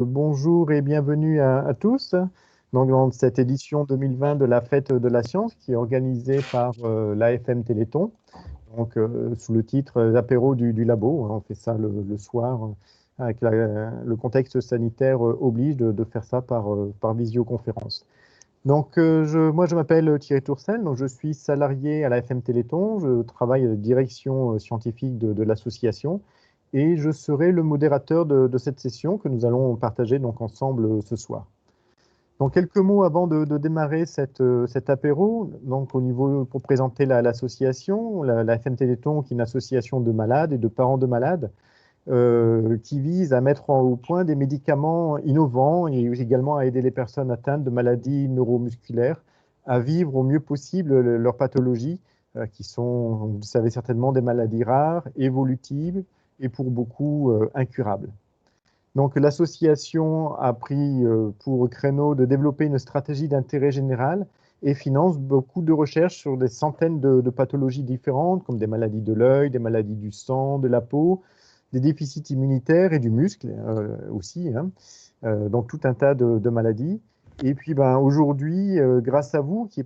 Bonjour et bienvenue à tous. Donc, dans cette édition 2020 de la Fête de la Science qui est organisée par l'AFM Téléthon, donc, sous le titre Apéro du labo. On fait ça le soir avec le contexte sanitaire oblige de faire ça par visioconférence. Donc, moi, je m'appelle Thierry Tourcel, donc je suis salarié à l'AFM Téléthon. Je travaille à la direction scientifique de l'association et je serai le modérateur de cette session que nous allons partager donc ensemble ce soir. Donc, quelques mots avant de démarrer cet apéro. Donc, pour présenter l'association, la FM Téléthon, qui est une association de malades et de parents de malades, qui vise à mettre au point des médicaments innovants et également à aider les personnes atteintes de maladies neuromusculaires à vivre au mieux possible leurs pathologies, qui sont, vous le savez certainement, des maladies rares, évolutives et pour beaucoup incurables. Donc l'association a pris pour créneau de développer une stratégie d'intérêt général et finance beaucoup de recherches sur des centaines de pathologies différentes, comme des maladies de l'œil, des maladies du sang, de la peau, des déficits immunitaires et du muscle aussi, hein, donc tout un tas de maladies. Et puis aujourd'hui, grâce à vous qui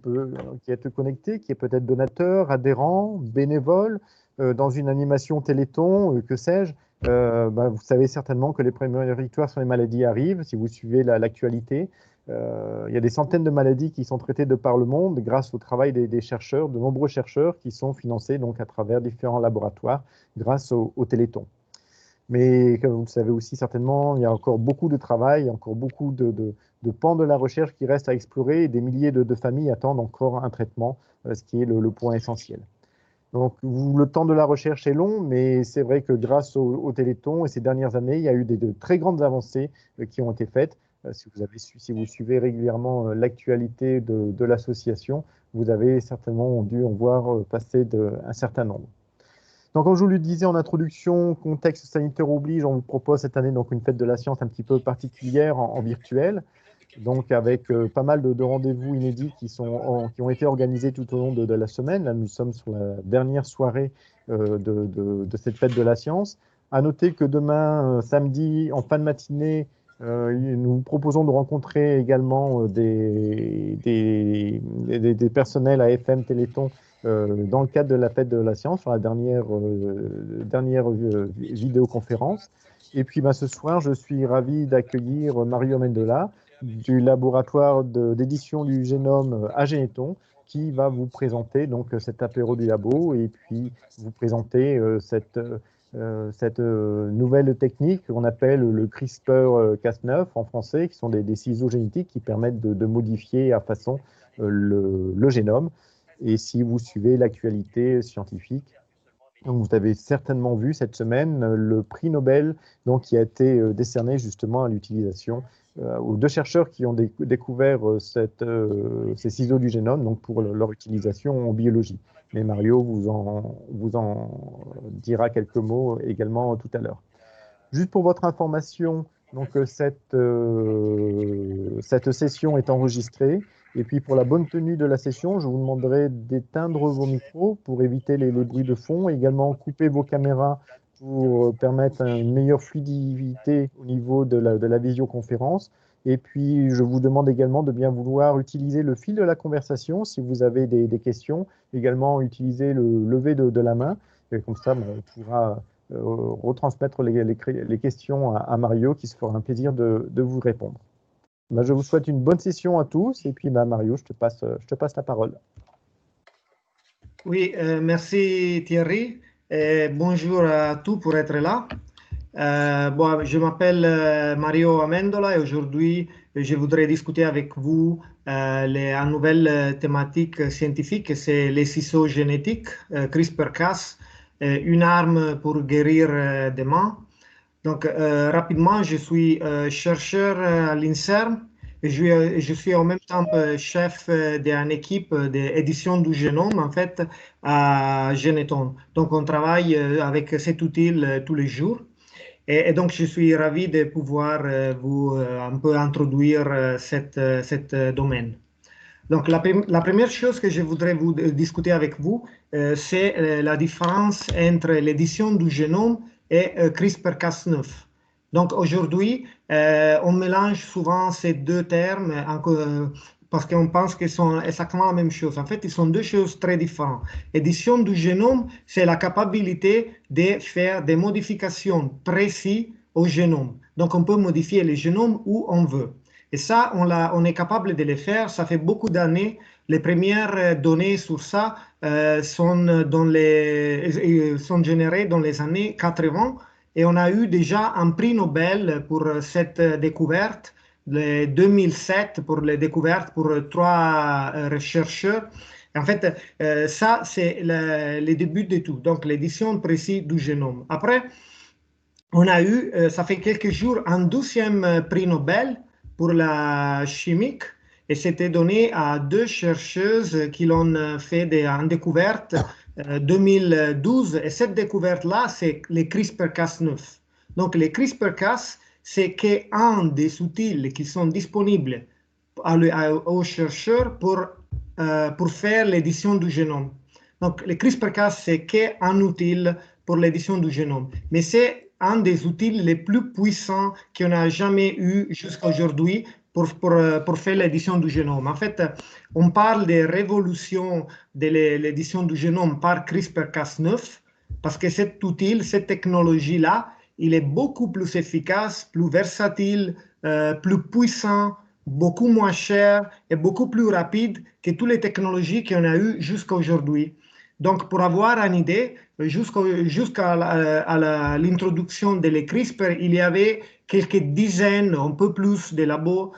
êtes connectés, qui est peut-être donateur, adhérent, bénévole, dans une animation Téléthon, que sais-je, vous savez certainement que les premières victoires sur les maladies arrivent, si vous suivez l'actualité. Il y a des centaines de maladies qui sont traitées de par le monde grâce au travail des chercheurs, de nombreux chercheurs qui sont financés donc à travers différents laboratoires grâce au Téléthon. Mais comme vous le savez aussi certainement, il y a encore beaucoup de travail, encore beaucoup de pans de la recherche qui restent à explorer et des milliers de familles attendent encore un traitement, ce qui est le point essentiel. Donc, le temps de la recherche est long, mais c'est vrai que grâce au Téléthon et ces dernières années, il y a eu de très grandes avancées qui ont été faites. Si vous suivez régulièrement l'actualité de l'association, vous avez certainement dû en voir passer un certain nombre. Donc, comme je vous le disais en introduction, contexte sanitaire oblige, on vous propose cette année donc une fête de la science un petit peu particulière en virtuel, donc avec pas mal de rendez-vous inédits qui ont été organisés tout au long de la semaine. Là, nous sommes sur la dernière soirée de cette fête de la science. À noter que demain, samedi, en fin de matinée, nous proposons de rencontrer également des personnels AFM Téléthon dans le cadre de la fête de la science, sur la dernière vidéoconférence. Et puis ce soir, je suis ravi d'accueillir Mario Amendola du laboratoire d'édition du génome à Généton, qui va vous présenter donc cet apéro du labo et puis vous présenter cette nouvelle technique qu'on appelle le CRISPR-Cas9 en français, qui sont des ciseaux génétiques qui permettent de modifier à façon le génome. Et si vous suivez l'actualité scientifique, vous avez certainement vu cette semaine le prix Nobel donc, qui a été décerné justement à l'utilisation aux deux chercheurs qui ont découvert ces ciseaux du génome donc pour leur utilisation en biologie. Mais Mario vous en dira quelques mots également tout à l'heure. Juste pour votre information, donc cette session est enregistrée. Et puis pour la bonne tenue de la session, je vous demanderai d'éteindre vos micros pour éviter les bruits de fond, et également couper vos caméras pour permettre une meilleure fluidité au niveau de la visioconférence. Et puis je vous demande également de bien vouloir utiliser le fil de la conversation si vous avez des questions. Également utiliser le lever de la main. Et comme ça, on pourra retransmettre les questions à Mario qui se fera un plaisir de vous répondre. Je vous souhaite une bonne session à tous et puis Mario, je te passe la parole. Oui, merci Thierry. Et bonjour à tous pour être là. Je m'appelle Mario Amendola et aujourd'hui je voudrais discuter avec vous une nouvelle thématique scientifique, c'est les ciseaux génétiques, CRISPR-Cas, une arme pour guérir des mains. Donc rapidement, je suis chercheur à l'INSERM et je suis en même temps chef d'une équipe d'édition du génome en fait à Généton. Donc on travaille avec cet outil tous les jours. Et donc, je suis ravi de pouvoir vous un peu introduire cet domaine. Donc, la première chose que je voudrais vous discuter avec vous, c'est la différence entre l'édition du génome et CRISPR-Cas9. Donc aujourd'hui, on mélange souvent ces deux termes parce qu'on pense qu'ils sont exactement la même chose. En fait, ils sont deux choses très différentes. Édition du génome, c'est la capacité de faire des modifications précises au génome. Donc on peut modifier le génome où on veut. Et ça, on est capable de le faire. Ça fait beaucoup d'années. Les premières données sur ça sont générées dans les années 80 et on a eu déjà un prix Nobel pour cette découverte, le 2007 pour les découvertes pour trois chercheurs. En fait, ça, c'est le début de tout, donc l'édition précise du génome. Après, on a eu, ça fait quelques jours, un 12e prix Nobel pour la chimique et c'était donné à deux chercheuses qui l'ont fait une découverte 2012 et cette découverte-là, c'est les CRISPR-Cas9. Donc les CRISPR-Cas, c'est qu'un des outils qui sont disponibles aux chercheurs pour faire l'édition du génome. Donc les CRISPR-Cas, c'est qu'un outil pour l'édition du génome. Mais c'est un des outils les plus puissants qu'on a jamais eu jusqu'à aujourd'hui pour faire l'édition du génome. En fait, on parle de révolution de l'édition du génome par CRISPR-Cas9 parce que cet outil, cette technologie-là, il est beaucoup plus efficace, plus versatile, plus puissant, beaucoup moins cher et beaucoup plus rapide que toutes les technologies qu'on a eues jusqu'à aujourd'hui. Donc, pour avoir une idée, jusqu'à l'introduction de CRISPR, il y avait quelques dizaines, un peu plus de labos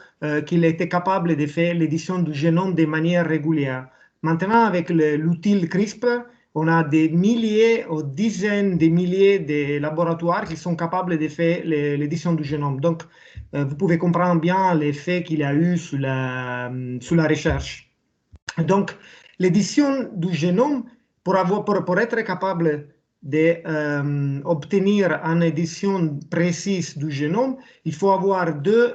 qui étaient capables de faire l'édition du génome de manière régulière. Maintenant, avec l'outil CRISPR, on a des milliers ou dizaines de milliers de laboratoires qui sont capables de faire l'édition du génome. Donc, vous pouvez comprendre bien l'effet qu'il y a eu sur la recherche. Donc, l'édition du génome, pour être capable d'obtenir une édition précise du génome, il faut avoir deux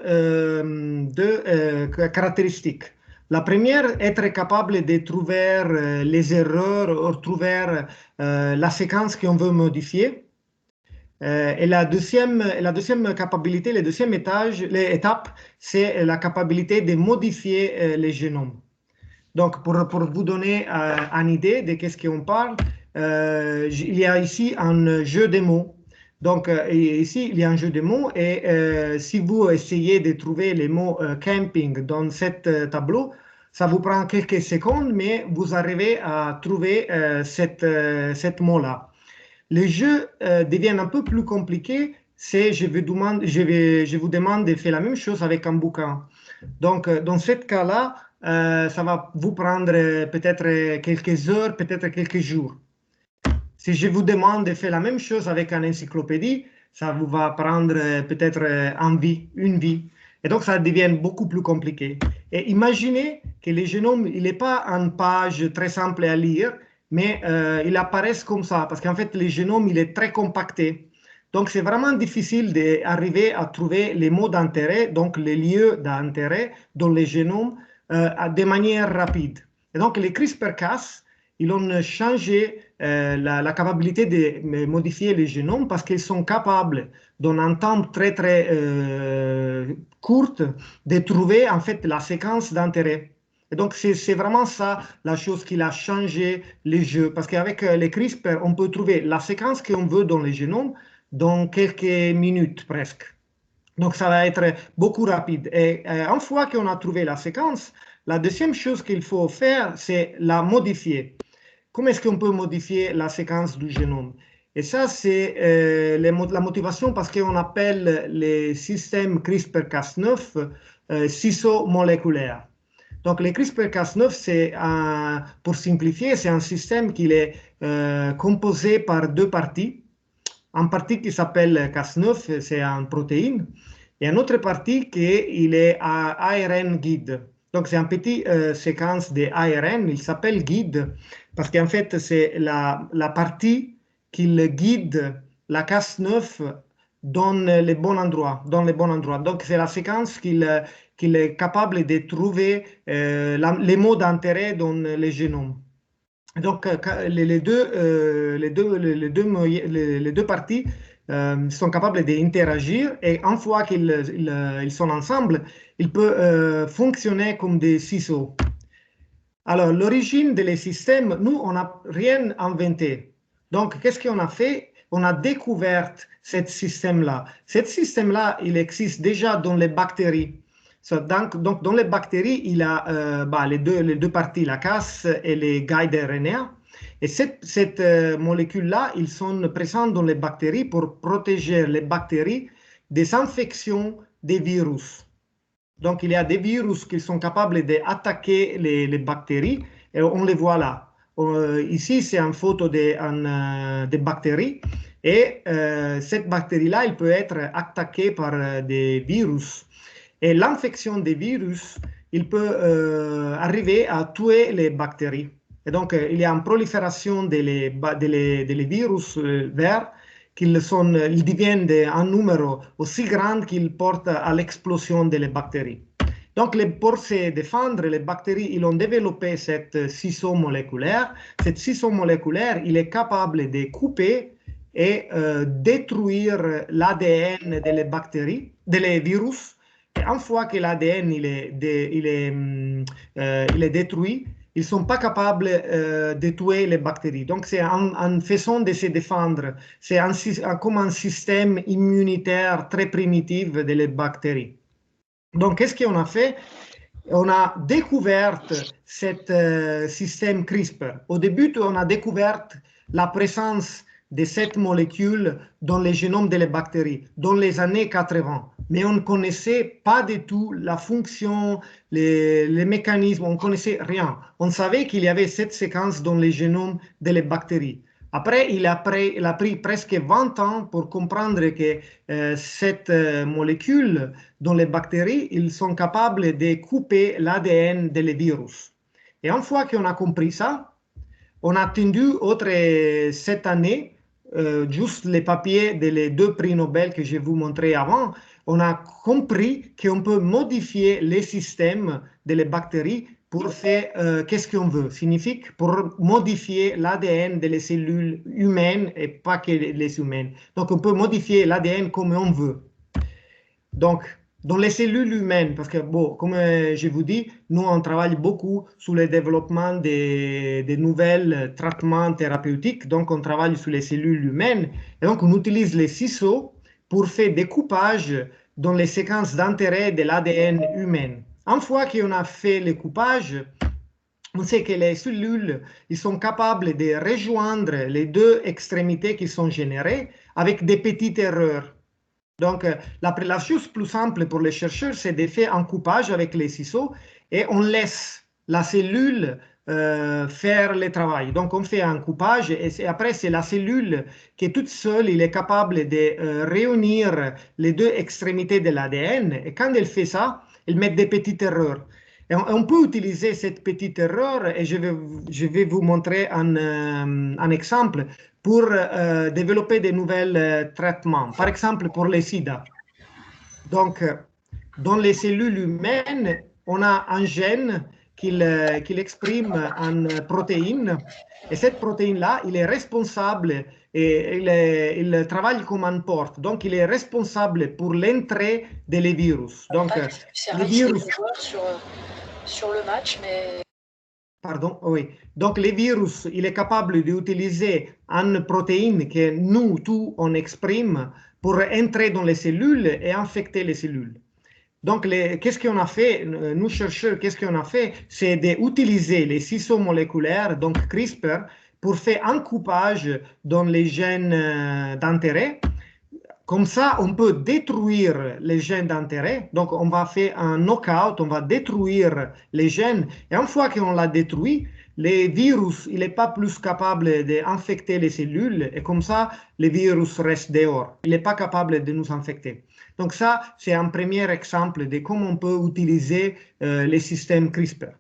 caractéristiques. La première, être capable de trouver les erreurs ou trouver la séquence qu'on veut modifier. Et la deuxième capacité, le deuxième étape, c'est la capacité de modifier les génomes. Donc, pour vous donner une idée de qu'est-ce qu'on parle, il y a ici un jeu de mots. Donc, ici, il y a un jeu de mots et si vous essayez de trouver les mots camping dans ce tableau, ça vous prend quelques secondes, mais vous arrivez à trouver cette mot-là. Le jeu devient un peu plus compliqué si je vous demande de faire la même chose avec un bouquin. Donc, dans ce cas-là, ça va vous prendre peut-être quelques heures, peut-être quelques jours. Si je vous demande de faire la même chose avec une encyclopédie, ça vous va prendre peut-être une vie. Et donc, ça devient beaucoup plus compliqué. Et imaginez que le génome, il n'est pas une page très simple à lire, mais il apparaît comme ça, parce qu'en fait, le génome, il est très compacté. Donc, c'est vraiment difficile d'arriver à trouver les mots d'intérêt, donc les lieux d'intérêt dans le génome de manière rapide. Et donc, les CRISPR-Cas, ils ont changé la capacité de modifier les génomes parce qu'ils sont capables, dans un temps très, très court, de trouver en fait la séquence d'intérêt. Et donc, c'est vraiment ça la chose qui a changé les jeux. Parce qu'avec les CRISPR, on peut trouver la séquence qu'on veut dans les génomes dans quelques minutes presque. Donc, ça va être beaucoup rapide. Et une fois qu'on a trouvé la séquence, la deuxième chose qu'il faut faire, c'est la modifier. Comment est-ce qu'on peut modifier la séquence du génome? Et ça, c'est la motivation parce qu'on appelle les systèmes CRISPR-Cas9 ciseaux moléculaires. Donc, les CRISPR-Cas9, c'est pour simplifier, c'est un système qui est composé par deux parties. Une partie qui s'appelle Cas9, c'est une protéine, et une autre partie qui est ARN guide. Donc, c'est une petite séquence d'ARN, il s'appelle guide, parce qu'en fait, c'est la partie qui guide la Cas9 dans les bons endroits. Donc, c'est la séquence qu'il est capable de trouver les mots d'intérêt dans les génomes. Donc, les deux parties sont capables d'interagir et une fois qu'ils sont ensemble, ils peuvent fonctionner comme des ciseaux. Alors, l'origine des systèmes, nous, on n'a rien inventé. Donc, qu'est-ce qu'on a fait? On a découvert ce système-là. Ce système-là, il existe déjà dans les bactéries. Donc, dans les bactéries, il y a les deux parties, la casse et les guides RNA. Et cette molécule-là, ils sont présents dans les bactéries pour protéger les bactéries des infections des virus. Donc, il y a des virus qui sont capables d'attaquer les bactéries et on les voit là. Ici, c'est une photo des bactéries et cette bactérie-là, elle peut être attaquée par des virus. Et l'infection des virus, il peut arriver à tuer les bactéries. Et donc, il y a une prolifération des virus verts ils deviennent un numéro aussi grand qu'ils portent à l'explosion des bactéries. Donc, pour se défendre, les bactéries, ils ont développé cette ciseau moléculaire. Cette ciseau moléculaire, il est capable de couper et détruire l'ADN des bactéries, des virus. Et une fois que l'ADN il est détruit, ils ne sont pas capables de tuer les bactéries. Donc, c'est une façon de se défendre. C'est comme un système immunitaire très primitif des bactéries. Donc, qu'est-ce qu'on a fait? On a découvert ce système CRISPR. Au début, on a découvert la présence de cette molécule dans les génomes des bactéries, dans les années 80. Mais on ne connaissait pas du tout la fonction, les mécanismes, on ne connaissait rien. On savait qu'il y avait cette séquence dans les génomes des bactéries. Après, il a pris presque 20 ans pour comprendre que cette molécule dans les bactéries, ils sont capables de couper l'ADN des virus. Et une fois qu'on a compris ça, on a attendu cette année, juste les papiers des deux prix Nobel que je vous montrais avant, on a compris qu'on peut modifier les systèmes des bactéries pour faire qu'est-ce qu'on veut. Signifie pour modifier l'ADN des cellules humaines et pas que les humaines. Donc, on peut modifier l'ADN comme on veut. Donc, dans les cellules humaines, parce que, bon, comme je vous dis, nous, on travaille beaucoup sur le développement des nouveaux traitements thérapeutiques. Donc, on travaille sur les cellules humaines. Et donc, on utilise les ciseaux pour faire découpage dans les séquences d'intérêt de l'ADN humain. Une fois qu'on a fait le coupage, on sait que les cellules ils sont capables de rejoindre les deux extrémités qui sont générées avec des petites erreurs. Donc, la chose plus simple pour les chercheurs, c'est de faire un coupage avec les ciseaux et on laisse la cellule faire le travail. Donc, on fait un coupage et après, c'est la cellule qui est toute seule, il est capable de réunir les deux extrémités de l'ADN. Et quand elle fait ça, elle met des petites erreurs. Et on peut utiliser cette petite erreur et je vais vous montrer un exemple pour développer de nouveaux traitements. Par exemple, pour les sida. Donc, dans les cellules humaines, on a un gène qui exprime une protéine. Et cette protéine-là, il est responsable et il travaille comme une porte. Donc, il est responsable pour l'entrée des virus. Donc, les virus... sur le match, mais... Pardon, oui. Donc, les virus, il est capable d'utiliser une protéine que nous, tous, on exprime pour entrer dans les cellules et infecter les cellules. Donc, qu'est-ce qu'on a fait, nous chercheurs, qu'est-ce qu'on a fait, c'est d'utiliser les ciseaux moléculaires, donc CRISPR, pour faire un coupage dans les gènes d'intérêt. Comme ça, on peut détruire les gènes d'intérêt. Donc, on va faire un knockout, on va détruire les gènes. Et une fois qu'on l'a détruit, le virus, il n'est pas plus capable d'infecter les cellules. Et comme ça, le virus reste dehors. Il n'est pas capable de nous infecter. Donc ça, c'est un premier exemple de comment on peut utiliser les systèmes CRISPR.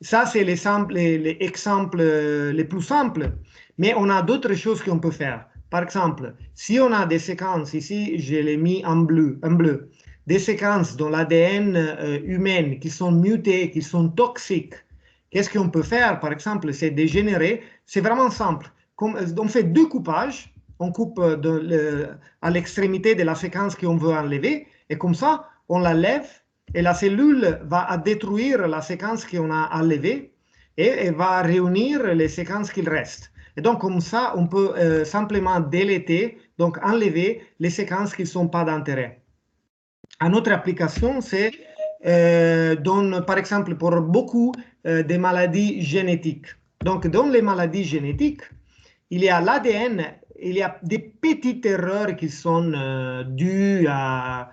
Ça, c'est l'exemple les plus simples. Mais on a d'autres choses qu'on peut faire. Par exemple, si on a des séquences, ici je l'ai mis en bleu, des séquences dans l'ADN humain qui sont mutées, qui sont toxiques, qu'est-ce qu'on peut faire? Par exemple, c'est de générer, c'est vraiment simple. On fait deux coupages, on coupe à l'extrémité de la séquence qu'on veut enlever, et comme ça, on la lève, et la cellule va détruire la séquence qu'on a enlevée, et elle va réunir les séquences qu'il reste. Et donc, comme ça, on peut simplement déléter, donc enlever les séquences qui ne sont pas d'intérêt. Une autre application, c'est par exemple pour beaucoup de maladies génétiques. Donc, dans les maladies génétiques, il y a l'ADN, il y a des petites erreurs qui sont dues à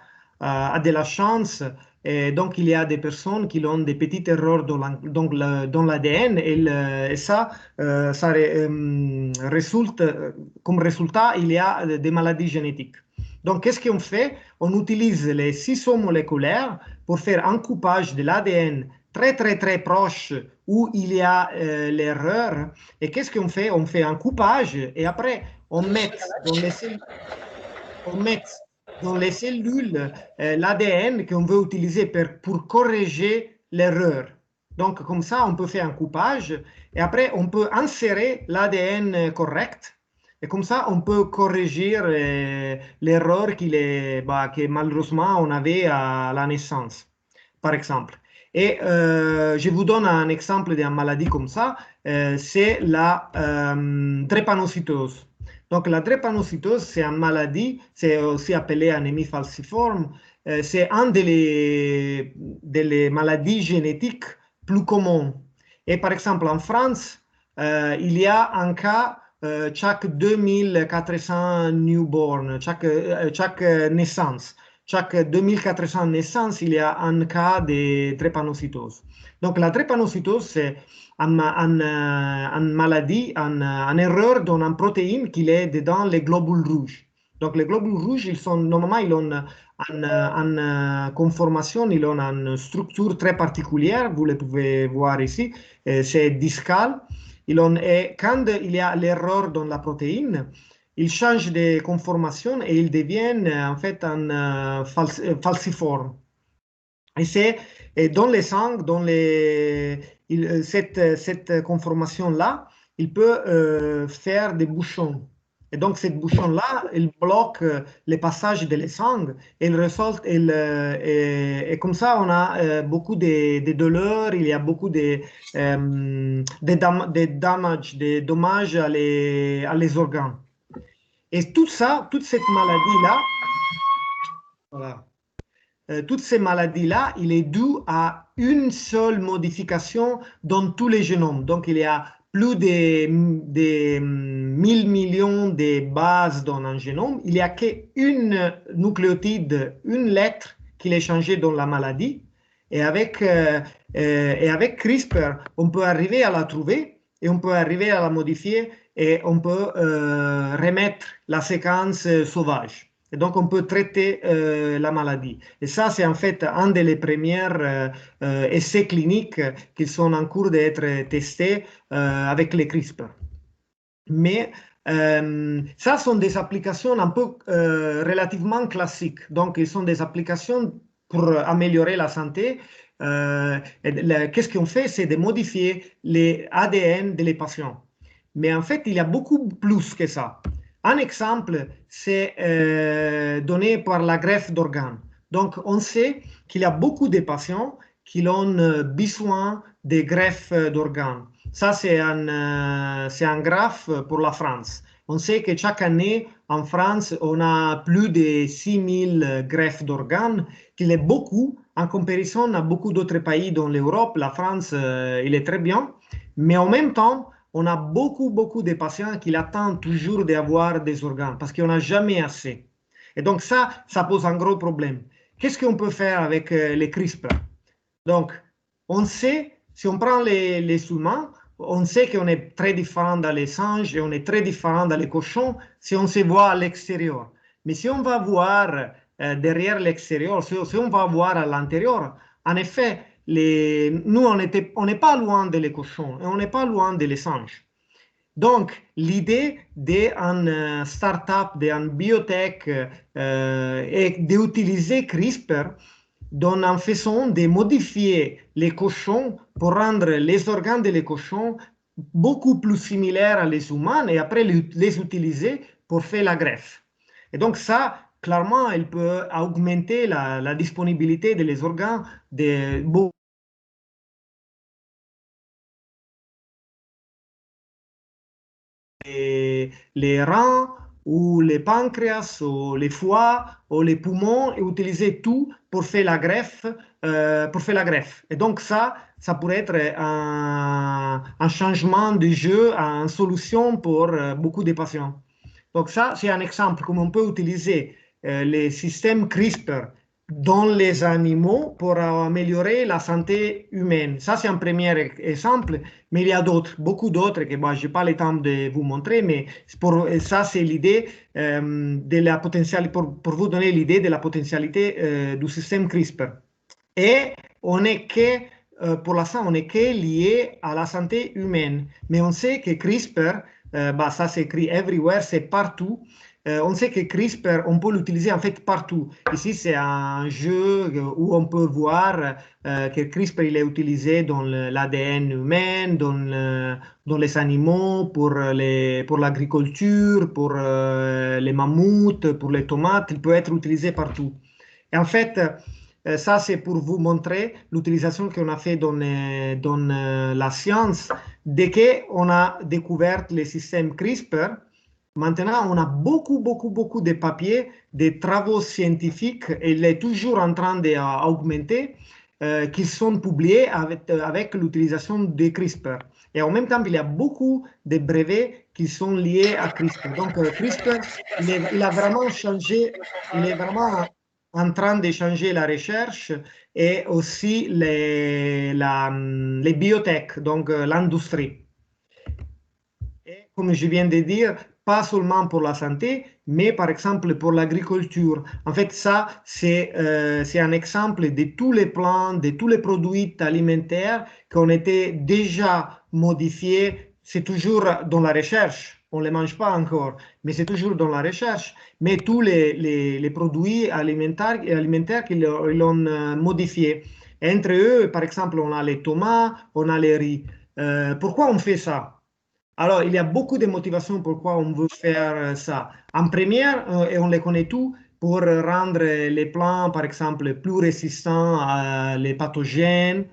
de la chance. Et donc, il y a des personnes qui ont des petites erreurs dans l'ADN et ça résulte, comme résultat, il y a des maladies génétiques. Donc, qu'est-ce qu'on fait? On utilise les ciseaux moléculaires pour faire un coupage de l'ADN très, très, très proche où il y a l'erreur. Et qu'est-ce qu'on fait? On fait un coupage et après, on met dans les cellules l'ADN qu'on veut utiliser pour corriger l'erreur. Donc, comme ça, on peut faire un coupage et après, on peut insérer l'ADN correct. Et comme ça, on peut corriger l'erreur que malheureusement on avait à la naissance, par exemple. Et je vous donne un exemple d'une maladie comme ça, c'est la drépanocytose. Donc la drépanocytose, c'est une maladie, c'est aussi appelé anémie falciforme, c'est une des maladies génétiques plus communes. Et par exemple, en France, il y a un cas chaque 2400 newborn, chaque naissance. Chaque 2400 naissances, il y a un cas de drépanocytose. Donc la drépanocytose, c'est une maladie, une erreur dans une protéine qui est dedans les globules rouges. Donc les globules rouges, normalement, ils ont une conformation, ils ont une structure très particulière, vous le pouvez voir ici, c'est discal. Et quand il y a l'erreur dans la protéine, ils changent de conformation et ils deviennent en fait un falciforme. Et c'est dans les sangs, cette conformation-là, il peut faire des bouchons. Et donc, cette bouchon-là, il bloque le passage des sangs et et comme ça, on a beaucoup de douleurs, il y a beaucoup de dommages à les organes. Et toute cette maladie-là, voilà. Toutes ces maladies-là, il est dû à une seule modification dans tous les génomes. Donc, il y a plus de 1000 millions de bases dans un génome. Il n'y a qu'une nucléotide, une lettre qui est changée dans la maladie. Et avec CRISPR, on peut arriver à la trouver et on peut arriver à la modifier et on peut remettre la séquence sauvage. Et donc, on peut traiter la maladie. Et ça, c'est en fait un des premiers essais cliniques qui sont en cours d'être testés avec les CRISPR. Mais ça sont des applications un peu relativement classiques. Donc, ils sont des applications pour améliorer la santé. Qu'est-ce qu'on fait? C'est de modifier les ADN des patients. Mais en fait, il y a beaucoup plus que ça. Un exemple, c'est donné par la greffe d'organes. Donc, on sait qu'il y a beaucoup de patients qui ont besoin de greffes d'organes. Ça, c'est un graphe pour la France. On sait que chaque année, en France, on a plus de 6000 greffes d'organes, qui est beaucoup en comparaison à beaucoup d'autres pays dans l'Europe. La France, il est très bien. Mais en même temps, on a beaucoup de patients qui attendent toujours d'avoir des organes parce qu'on n'a jamais assez. Et donc ça pose un gros problème. Qu'est-ce qu'on peut faire avec les CRISPR? Donc, on sait, si on prend les humains, on sait qu'on est très différent dans les singes et on est très différent dans les cochons si on se voit à l'extérieur. Mais si on va voir derrière l'extérieur, si on va voir à l'intérieur, en effet, nous, on n'est pas loin des cochons et on n'est pas loin des singes. Donc, l'idée d'une start-up, d'une biotech, est d'utiliser CRISPR en faisant de modifier les cochons pour rendre les organes des cochons beaucoup plus similaires à les humains et après les utiliser pour faire la greffe. Et donc ça, clairement, il peut augmenter la disponibilité des organes de beaucoup. Les reins ou les pancréas ou les foies ou les poumons et utiliser tout pour faire la greffe. Et donc ça pourrait être un changement de jeu, une solution pour beaucoup de patients. Donc ça, c'est un exemple comment on peut utiliser les systèmes CRISPR dans les animaux pour améliorer la santé humaine. Ça, c'est un premier exemple, mais il y a d'autres, beaucoup d'autres que je n'ai pas le temps de vous montrer, mais ça, c'est l'idée de la potentialité, pour vous donner l'idée de la potentialité du système CRISPR. Et on est que, pour l'instant, on n'est que lié à la santé humaine, mais on sait que CRISPR, ça s'écrit everywhere, c'est partout. On sait que CRISPR, on peut l'utiliser en fait partout. Ici, c'est un jeu où on peut voir que CRISPR il est utilisé dans l'ADN humain, dans les animaux, pour l'agriculture, pour les mammouths, pour les tomates. Il peut être utilisé partout. Et en fait, ça, c'est pour vous montrer l'utilisation qu'on a fait dans la science. Dès qu'on a découvert le système CRISPR, maintenant, on a beaucoup de papiers, des travaux scientifiques, et il est toujours en train d'augmenter, qui sont publiés avec l'utilisation de CRISPR. Et en même temps, il y a beaucoup de brevets qui sont liés à CRISPR. Donc, CRISPR, il a vraiment changé, il est vraiment en train de changer la recherche et aussi les biotech, donc l'industrie. Et comme je viens de dire, pas seulement pour la santé, mais par exemple pour l'agriculture. En fait, ça, c'est un exemple de tous les plants, de tous les produits alimentaires qui ont été déjà modifiés. C'est toujours dans la recherche. On ne les mange pas encore, mais c'est toujours dans la recherche. Mais tous les produits alimentaires qu'ils l'ont modifié. Entre eux, par exemple, on a les tomates, on a les riz. Pourquoi on fait ça? Alors, il y a beaucoup de motivations pourquoi on veut faire ça. En première, et on les connaît tous, pour rendre les plants, par exemple, plus résistants à les pathogènes.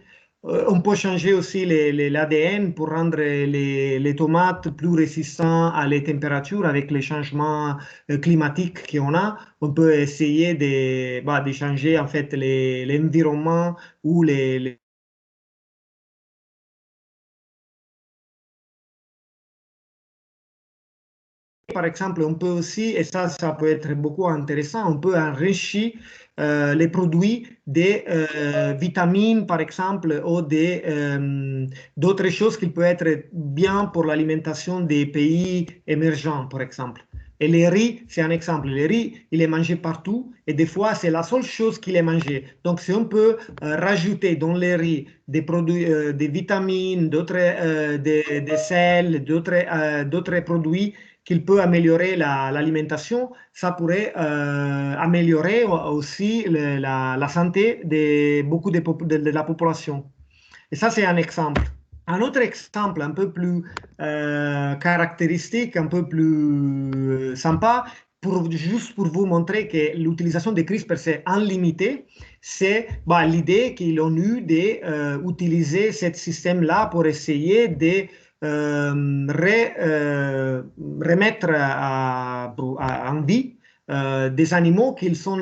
On peut changer aussi l'ADN pour rendre les tomates plus résistants à les températures avec les changements climatiques qu'on a. On peut essayer de changer en fait l'environnement ou Par exemple, on peut aussi, et ça peut être beaucoup intéressant, on peut enrichir les produits des vitamines, par exemple, ou d'autres choses qui peuvent être bien pour l'alimentation des pays émergents, par exemple. Et le riz, c'est un exemple. Le riz, il est mangé partout et des fois, c'est la seule chose qu'il est mangé. Donc, si on peut rajouter dans le riz des produits, des vitamines, des sels, d'autres produits, qu'il peut améliorer l'alimentation, ça pourrait améliorer aussi la santé de beaucoup de la population. Et ça, c'est un exemple. Un autre exemple un peu plus caractéristique, un peu plus sympa, juste pour vous montrer que l'utilisation de CRISPR, c'est illimité, c'est l'idée qu'ils ont eue d'utiliser ce système-là pour essayer de remettre en vie des animaux qui sont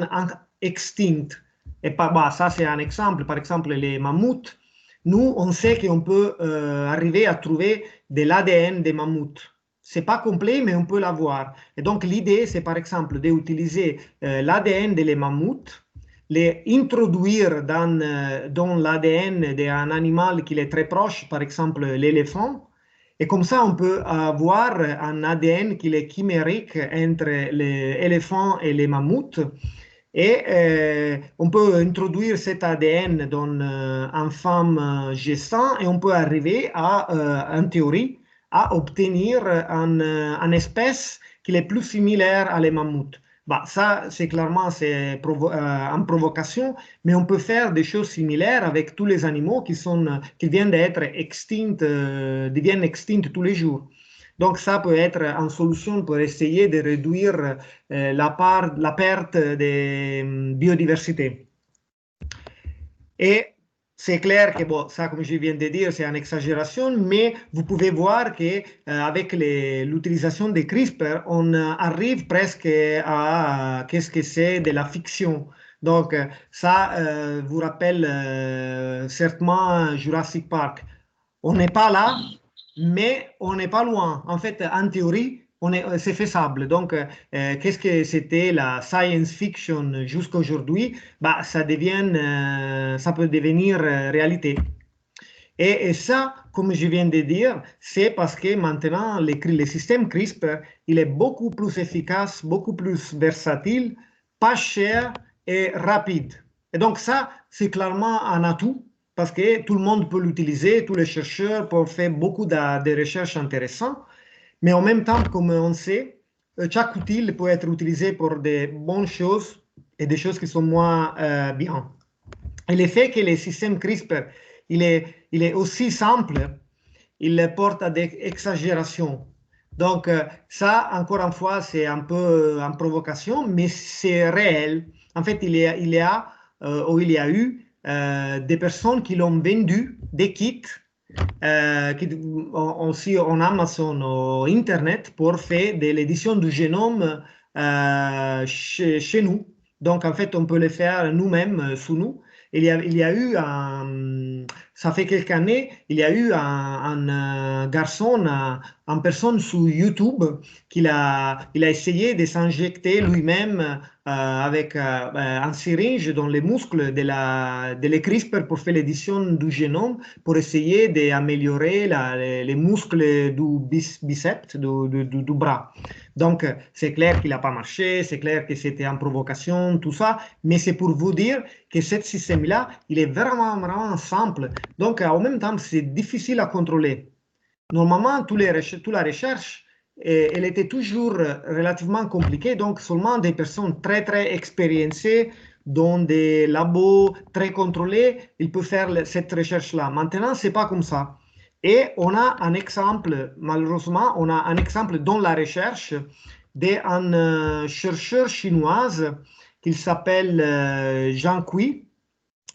extincts. Et ça, c'est un exemple. Par exemple, les mammouths. Nous, on sait qu'on peut arriver à trouver de l'ADN des mammouths. Ce n'est pas complet, mais on peut l'avoir. Et donc, l'idée, c'est par exemple d'utiliser l'ADN des mammouths, les introduire dans l'ADN d'un animal qui est très proche, par exemple l'éléphant. Et comme ça, on peut avoir un ADN qui est chimérique entre les éléphants et les mammouths. Et on peut introduire cet ADN dans une femme gestante et on peut arriver en théorie, à obtenir une espèce qui est plus similaire à les mammouths. Ça, c'est clairement en provocation, mais on peut faire des choses similaires avec tous les animaux qui viennent d'être extincts, deviennent extincts tous les jours. Donc, ça peut être une solution pour essayer de réduire la perte de biodiversité. Et c'est clair que, bon, ça, comme je viens de dire, c'est une exagération, mais vous pouvez voir qu'avec l'utilisation de CRISPR, on arrive presque à qu'est-ce que c'est de la fiction. Donc, ça vous rappelle certainement Jurassic Park. On n'est pas là, mais on n'est pas loin. En fait, en théorie, c'est faisable. Donc, qu'est-ce que c'était la science fiction jusqu'à aujourd'hui? Bah, ça peut devenir réalité. Et ça, comme je viens de dire, c'est parce que maintenant, le système CRISPR, il est beaucoup plus efficace, beaucoup plus versatile, pas cher et rapide. Et donc ça, c'est clairement un atout parce que tout le monde peut l'utiliser, tous les chercheurs peuvent faire beaucoup de recherches intéressantes. Mais en même temps, comme on sait, chaque outil peut être utilisé pour des bonnes choses et des choses qui sont moins bien. Et le fait que le système CRISPR, il est aussi simple, il porte à des exagérations. Donc, ça, encore une fois, c'est un peu en provocation, mais c'est réel. En fait, il y a eu des personnes qui l'ont vendu, des kits, aussi en Amazon ou Internet, pour faire de l'édition du génome chez nous. Donc, en fait, on peut le faire nous-mêmes, sous nous. Il y a eu, ça fait quelques années, il y a eu un garçon, une personne sur YouTube, il a essayé de s'injecter lui-même avec un syringe dans les muscles de CRISPR pour faire l'édition du génome, pour essayer d'améliorer les muscles du biceps, du bras. Donc, c'est clair qu'il n'a pas marché, c'est clair que c'était en provocation, tout ça, mais c'est pour vous dire que ce système-là, il est vraiment, vraiment simple. Donc, en même temps, c'est difficile à contrôler. Normalement, toute la recherche, elle était toujours relativement compliquée, donc seulement des personnes très, très expérimentées dans des labos très contrôlés, ils peuvent faire cette recherche-là. Maintenant, ce n'est pas comme ça. Et on a un exemple, malheureusement, on a un exemple dans la recherche d'un chercheur chinois qui s'appelle Zhang Kui.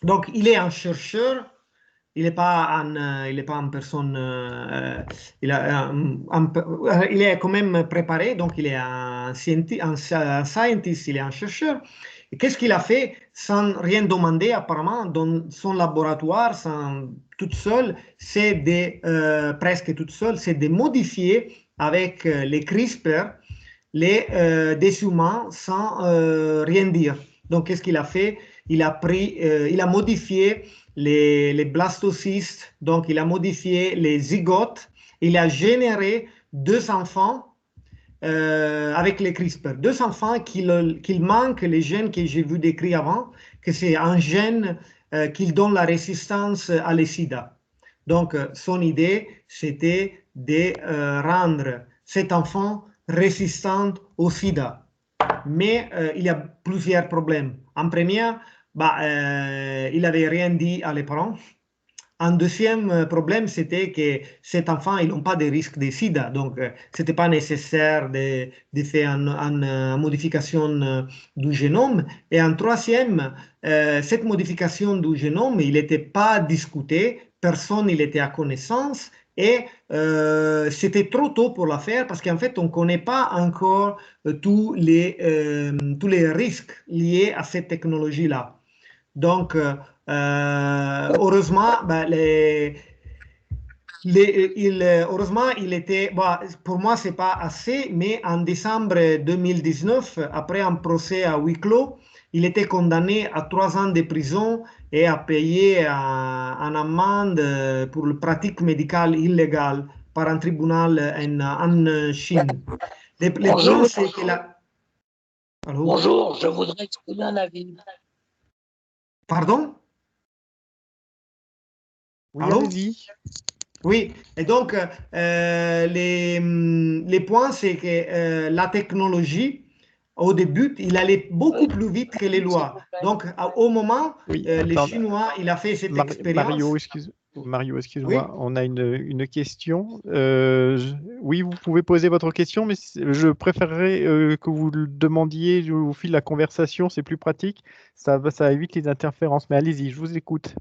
Donc, il est un chercheur, il n'est pas une personne, il est quand même préparé, donc il est un scientist, il est un chercheur. Et qu'est-ce qu'il a fait sans rien demander apparemment dans son laboratoire, toute seule, presque toute seule, c'est de modifier avec les CRISPR des humains sans rien dire. Donc qu'est-ce qu'il a fait? Il a modifié les blastocystes, donc il a modifié les zygotes, il a généré 2 enfants avec les CRISPR. 2 enfants qu'il manque les gènes que j'ai vu décrits avant, que c'est un gène qui donne la résistance à les sida. Donc, son idée, c'était de rendre cet enfant résistant au sida. Mais il y a plusieurs problèmes. En premier, il n'avait rien dit à les parents. Un deuxième problème, c'était que cet enfant, ils n'ont pas de risque de sida. Donc, ce n'était pas nécessaire de faire une modification du génome. Et un troisième, cette modification du génome, il n'était pas discuté. Personne n'était à connaissance. Et c'était trop tôt pour la faire parce qu'en fait, on ne connaît pas encore tous les risques liés à cette technologie-là. Donc, heureusement, heureusement, il était, pour moi, ce n'est pas assez, mais en décembre 2019, après un procès à huis clos, il était condamné à 3 ans de prison et à payer une amende pour la pratique médicale illégale par un tribunal en Chine. Bonjour. C'est que Allô? Bonjour, je voudrais exprimer un avis. Pardon? Oui, Allô? allez-y. Oui, et donc les points, c'est que la technologie au début, il allait beaucoup plus vite que les lois. Donc, au moment, Oui, les attends, Chinois, il a fait cette expérience. Mario, Oui. excuse-moi, on a une question. Oui, vous pouvez poser votre question, mais je préférerais que vous le demandiez au fil de la conversation, c'est plus pratique. Ça évite les interférences. Mais allez-y, je vous écoute.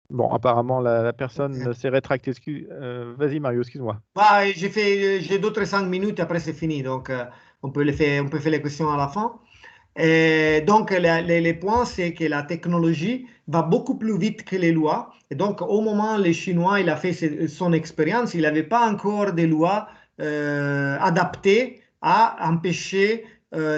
Bon, apparemment, la personne s'est rétractée. Vas-y, Mario, excuse-moi. Bah, j'ai d'autres 5 minutes, après c'est fini. Donc, on peut faire les questions à la fin. Et donc, les points, c'est que la technologie va beaucoup plus vite que les lois. Et donc, au moment où les Chinois, il a fait son expérience, il n'avait pas encore des lois adaptées à empêcher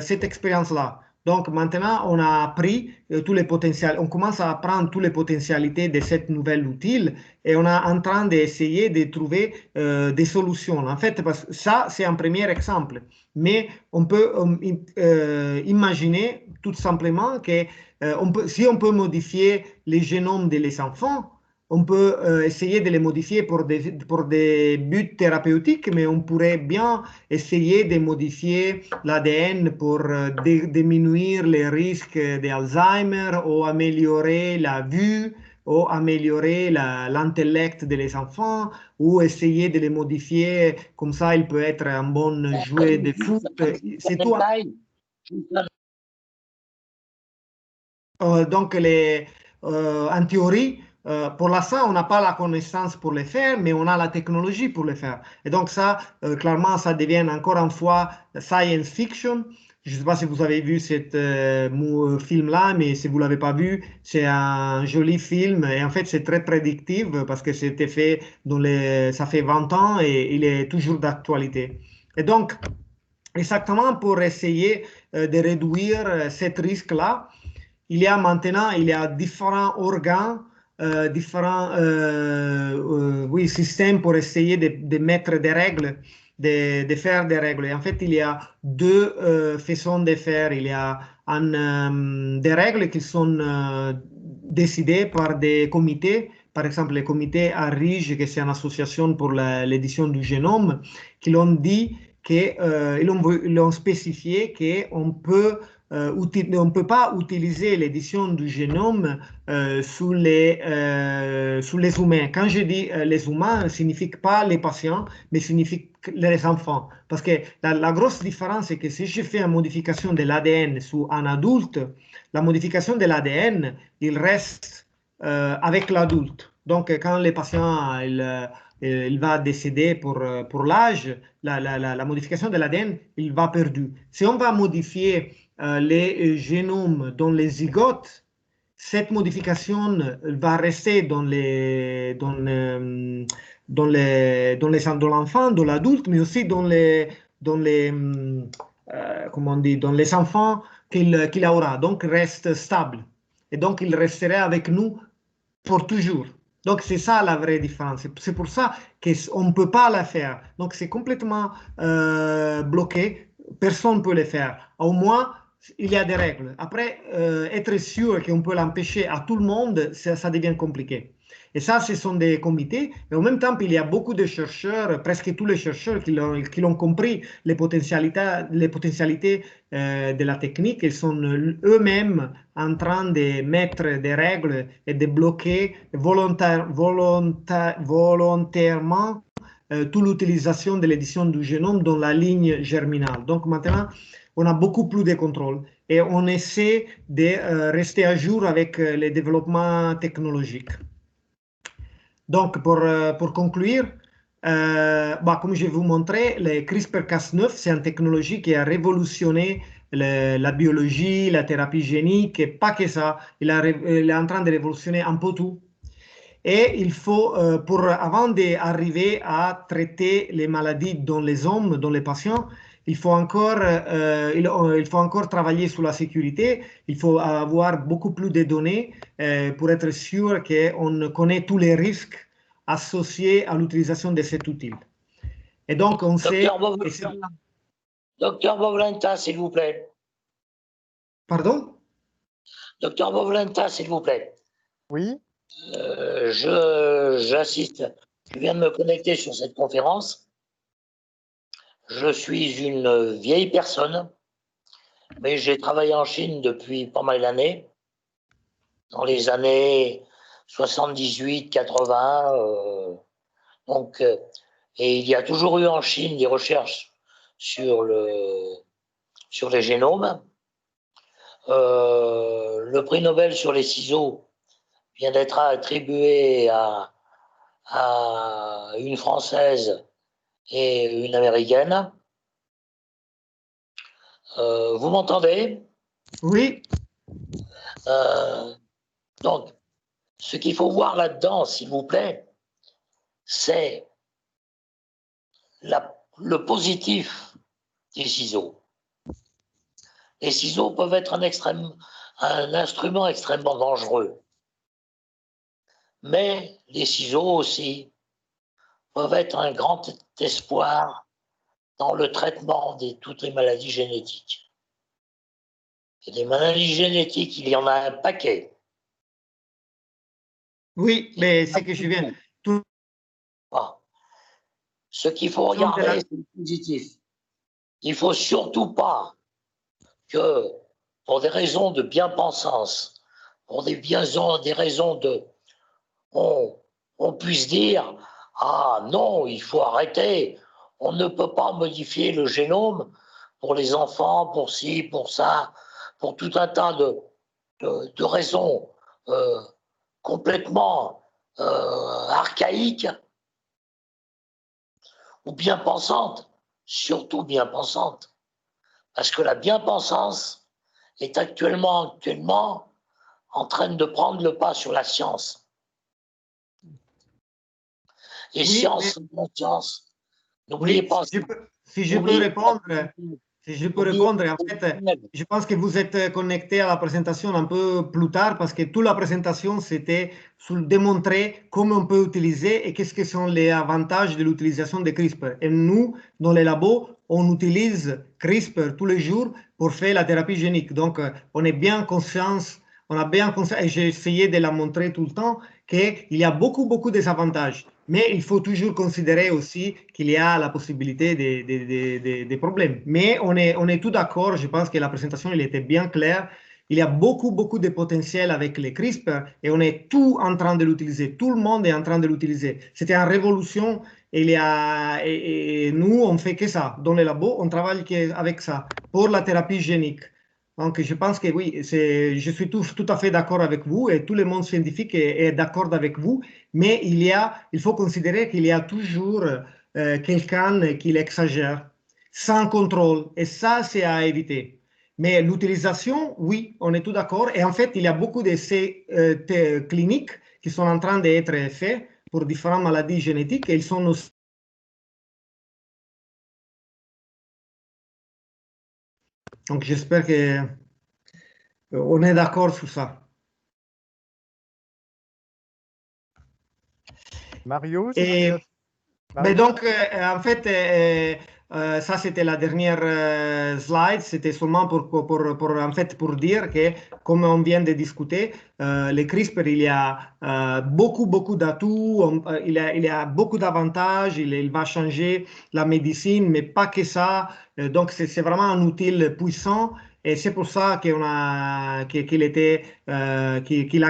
cette expérience-là. Donc, maintenant, on a appris tous les potentiels, on commence à apprendre toutes les potentialités de cette nouvelle outil et on est en train d'essayer de trouver des solutions. En fait, parce que ça, c'est un premier exemple. Mais on peut imaginer tout simplement que si on peut modifier les génomes des enfants, on peut essayer de les modifier pour des buts thérapeutiques, mais on pourrait bien essayer de modifier l'ADN pour diminuer les risques d'Alzheimer ou améliorer la vue ou améliorer l'intellect des enfants ou essayer de les modifier comme ça il peut être un bon joueur de foot. C'est tout. Donc, en théorie, pour l'instant, on n'a pas la connaissance pour le faire, mais on a la technologie pour le faire. Et donc, ça, clairement, ça devient encore une fois science fiction. Je ne sais pas si vous avez vu ce film-là, mais si vous ne l'avez pas vu, c'est un joli film. Et en fait, c'est très prédictif parce que c'était fait ça fait 20 ans et il est toujours d'actualité. Et donc, exactement pour essayer de réduire ce risque-là, il y a différents organes, différents oui, systèmes pour essayer de mettre des règles, de faire des règles. Et en fait, il y a deux façons de faire. Il y a des règles qui sont décidées par des comités. Par exemple, le comité ARIGE, qui c'est une association pour l'édition du génome, qui l'ont dit ils l'ont spécifié qu'on peut on ne peut pas utiliser l'édition du génome sur les humains. Quand je dis les humains, ça ne signifie pas les patients, mais signifie les enfants. Parce que la grosse différence, c'est que si je fais une modification de l'ADN sur un adulte, la modification de l'ADN, il reste avec l'adulte. Donc, quand le patient il va décéder pour l'âge, la modification de l'ADN, il va perdu. Si on va modifier les génomes dans les zygotes, cette modification va rester dans l'enfant, dans l'adulte, mais aussi comment on dit, dans les enfants qu'il aura. Donc, reste stable. Et donc, il resterait avec nous pour toujours. Donc, c'est ça la vraie différence. C'est pour ça qu'on ne peut pas la faire. Donc, c'est complètement bloqué. Personne ne peut le faire. Au moins, il y a des règles. Après, être sûr qu'on peut l'empêcher à tout le monde, ça devient compliqué. Et ça, ce sont des comités. Et en même temps, il y a beaucoup de chercheurs, presque tous les chercheurs qui l'ont compris, les potentialités de la technique. Ils sont eux-mêmes en train de mettre des règles et de bloquer volontairement toute l'utilisation de l'édition du génome dans la ligne germinale. Donc maintenant, on a beaucoup plus de contrôle et on essaie de rester à jour avec les développements technologiques. Donc, pour conclure, comme je vais vous montrer, le CRISPR-Cas9, c'est une technologie qui a révolutionné la biologie, la thérapie génique, et pas que ça, il est en train de révolutionner un peu tout. Et il faut, avant d'arriver à traiter les maladies dans les hommes, dans les patients, il faut encore travailler sur la sécurité, il faut avoir beaucoup plus de données pour être sûr qu'on connaît tous les risques associés à l'utilisation de cet outil. Et donc, on sait... Docteur Bovolenta, s'il vous plaît. Pardon? Docteur Bovolenta, s'il vous plaît. Oui. J'assiste je viens de me connecter sur cette conférence. Je suis une vieille personne, mais j'ai travaillé en Chine depuis pas mal d'années, dans les années 78, 80. Et il y a toujours eu en Chine des recherches sur les génomes. Le prix Nobel sur les ciseaux vient d'être attribué à une Française et une Américaine. Vous m'entendez? Oui. Donc, ce qu'il faut voir là-dedans, s'il vous plaît, c'est le positif des ciseaux. Les ciseaux peuvent être un instrument extrêmement dangereux. Mais les ciseaux aussi peuvent être un grand espoir dans le traitement de toutes les maladies génétiques. Et des maladies génétiques, il y en a un paquet. Oui, mais c'est que je viens. Ce qu'il faut regarder, c'est le positif. Il ne faut surtout pas que, pour des raisons de bien-pensance, pour des raisons de... On puisse dire « Ah non, il faut arrêter, on ne peut pas modifier le génome pour les enfants, pour ci, pour ça, pour tout un tas de raisons complètement archaïques ou bien pensantes, surtout bien pensantes. Parce que la bien-pensance est actuellement en train de prendre le pas sur la science. Et oui, science, conscience, n'oubliez pas. Si je peux répondre, en fait, je pense que vous êtes connecté à la présentation un peu plus tard parce que toute la présentation, c'était sur démontrer comment on peut utiliser et qu'est-ce que sont les avantages de l'utilisation de CRISPR. Et nous, dans les labos, on utilise CRISPR tous les jours pour faire la thérapie génique. Donc, on est bien conscient, et j'ai essayé de la montrer tout le temps, qu'il y a beaucoup de désavantages. Mais il faut toujours considérer aussi qu'il y a la possibilité des problèmes. Mais on est tout d'accord, je pense que la présentation elle était bien claire. Il y a beaucoup de potentiel avec les CRISPR et on est tout en train de l'utiliser. Tout le monde est en train de l'utiliser. C'était une révolution et nous, on fait que ça. Dans les labos, on travaille avec ça pour la thérapie génique. Donc, je pense que oui, je suis tout à fait d'accord avec vous et tout le monde scientifique est d'accord avec vous, mais il faut considérer qu'il y a toujours quelqu'un qui l'exagère sans contrôle et ça, c'est à éviter. Mais l'utilisation, oui, on est tout d'accord. Et en fait, il y a beaucoup d'essais cliniques qui sont en train d'être faits pour différentes maladies génétiques et ils sont aussi. Donc, j'espère qu'on est d'accord sur ça. Mario, Mais donc, en fait, ça, c'était la dernière slide. C'était seulement en fait, pour dire que, comme on vient de discuter, les CRISPR, il y a beaucoup d'atouts, il y a beaucoup d'avantages, il va changer la médecine, mais pas que ça. Donc, c'est vraiment un outil puissant. Et c'est pour ça qu'il a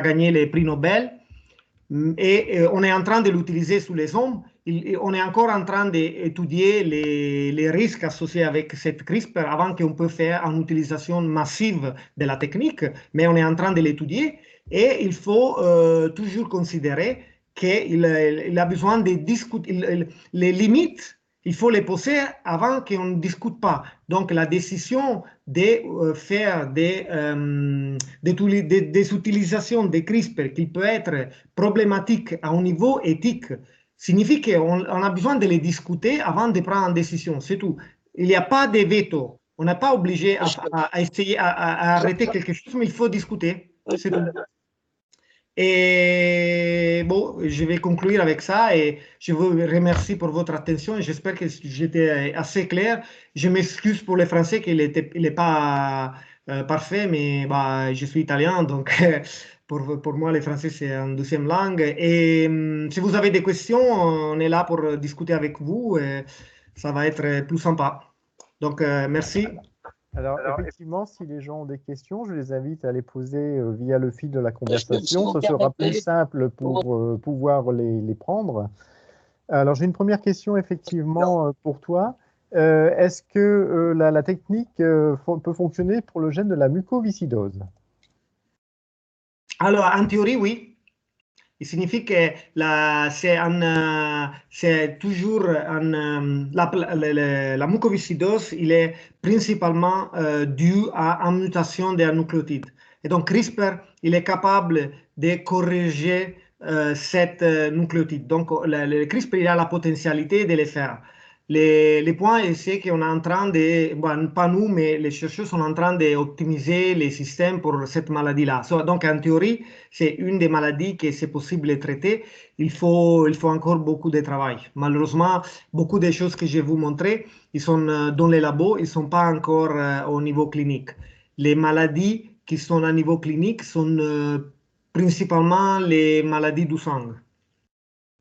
gagné les prix Nobel. Et on est en train de l'utiliser sous les hommes. On est encore en train d'étudier les risques associés avec cette CRISPR avant qu'on puisse faire une utilisation massive de la technique, mais on est en train de l'étudier et il faut toujours considérer qu'il a besoin de discuter les limites. Il faut les poser avant qu'on ne discute pas. Donc, la décision de faire des utilisations de CRISPR qui peut être problématique à un niveau éthique signifie qu'on a besoin de les discuter avant de prendre une décision. C'est tout. Il n'y a pas de veto. On n'est pas obligé à essayer à arrêter quelque chose, mais il faut discuter. C'est tout. Et bon, je vais conclure avec ça et je vous remercie pour votre attention. J'espère que j'étais assez clair. Je m'excuse pour les Français qu'il n'est pas parfait, mais bah, je suis italien, donc pour moi, le français, c'est une deuxième langue. Et si vous avez des questions, on est là pour discuter avec vous et ça va être plus sympa. Donc, merci. Alors, effectivement, si les gens ont des questions, je les invite à les poser via le fil de la conversation. Ce sera plus simple pour pouvoir les prendre. Alors, j'ai une première question, effectivement, pour toi. Est-ce que la technique peut fonctionner pour le gène de la mucoviscidose? Alors, en théorie, oui. Il signifie que c'est toujours la mucoviscidose, il est principalement dû à une mutation d'un nucléotide. Et donc CRISPR, il est capable de corriger cette nucléotide. Donc le CRISPR, il a la potentialité de le faire. Les points, c'est qu'on est en train de, bon, pas nous, mais les chercheurs sont en train d'optimiser les systèmes pour cette maladie-là. Donc en théorie, c'est une des maladies que c'est possible de traiter. Il faut encore beaucoup de travail. Malheureusement, beaucoup des choses que je vais vous montrer, ils sont dans les labos, ils ne sont pas encore au niveau clinique. Les maladies qui sont à niveau clinique sont principalement les maladies du sang,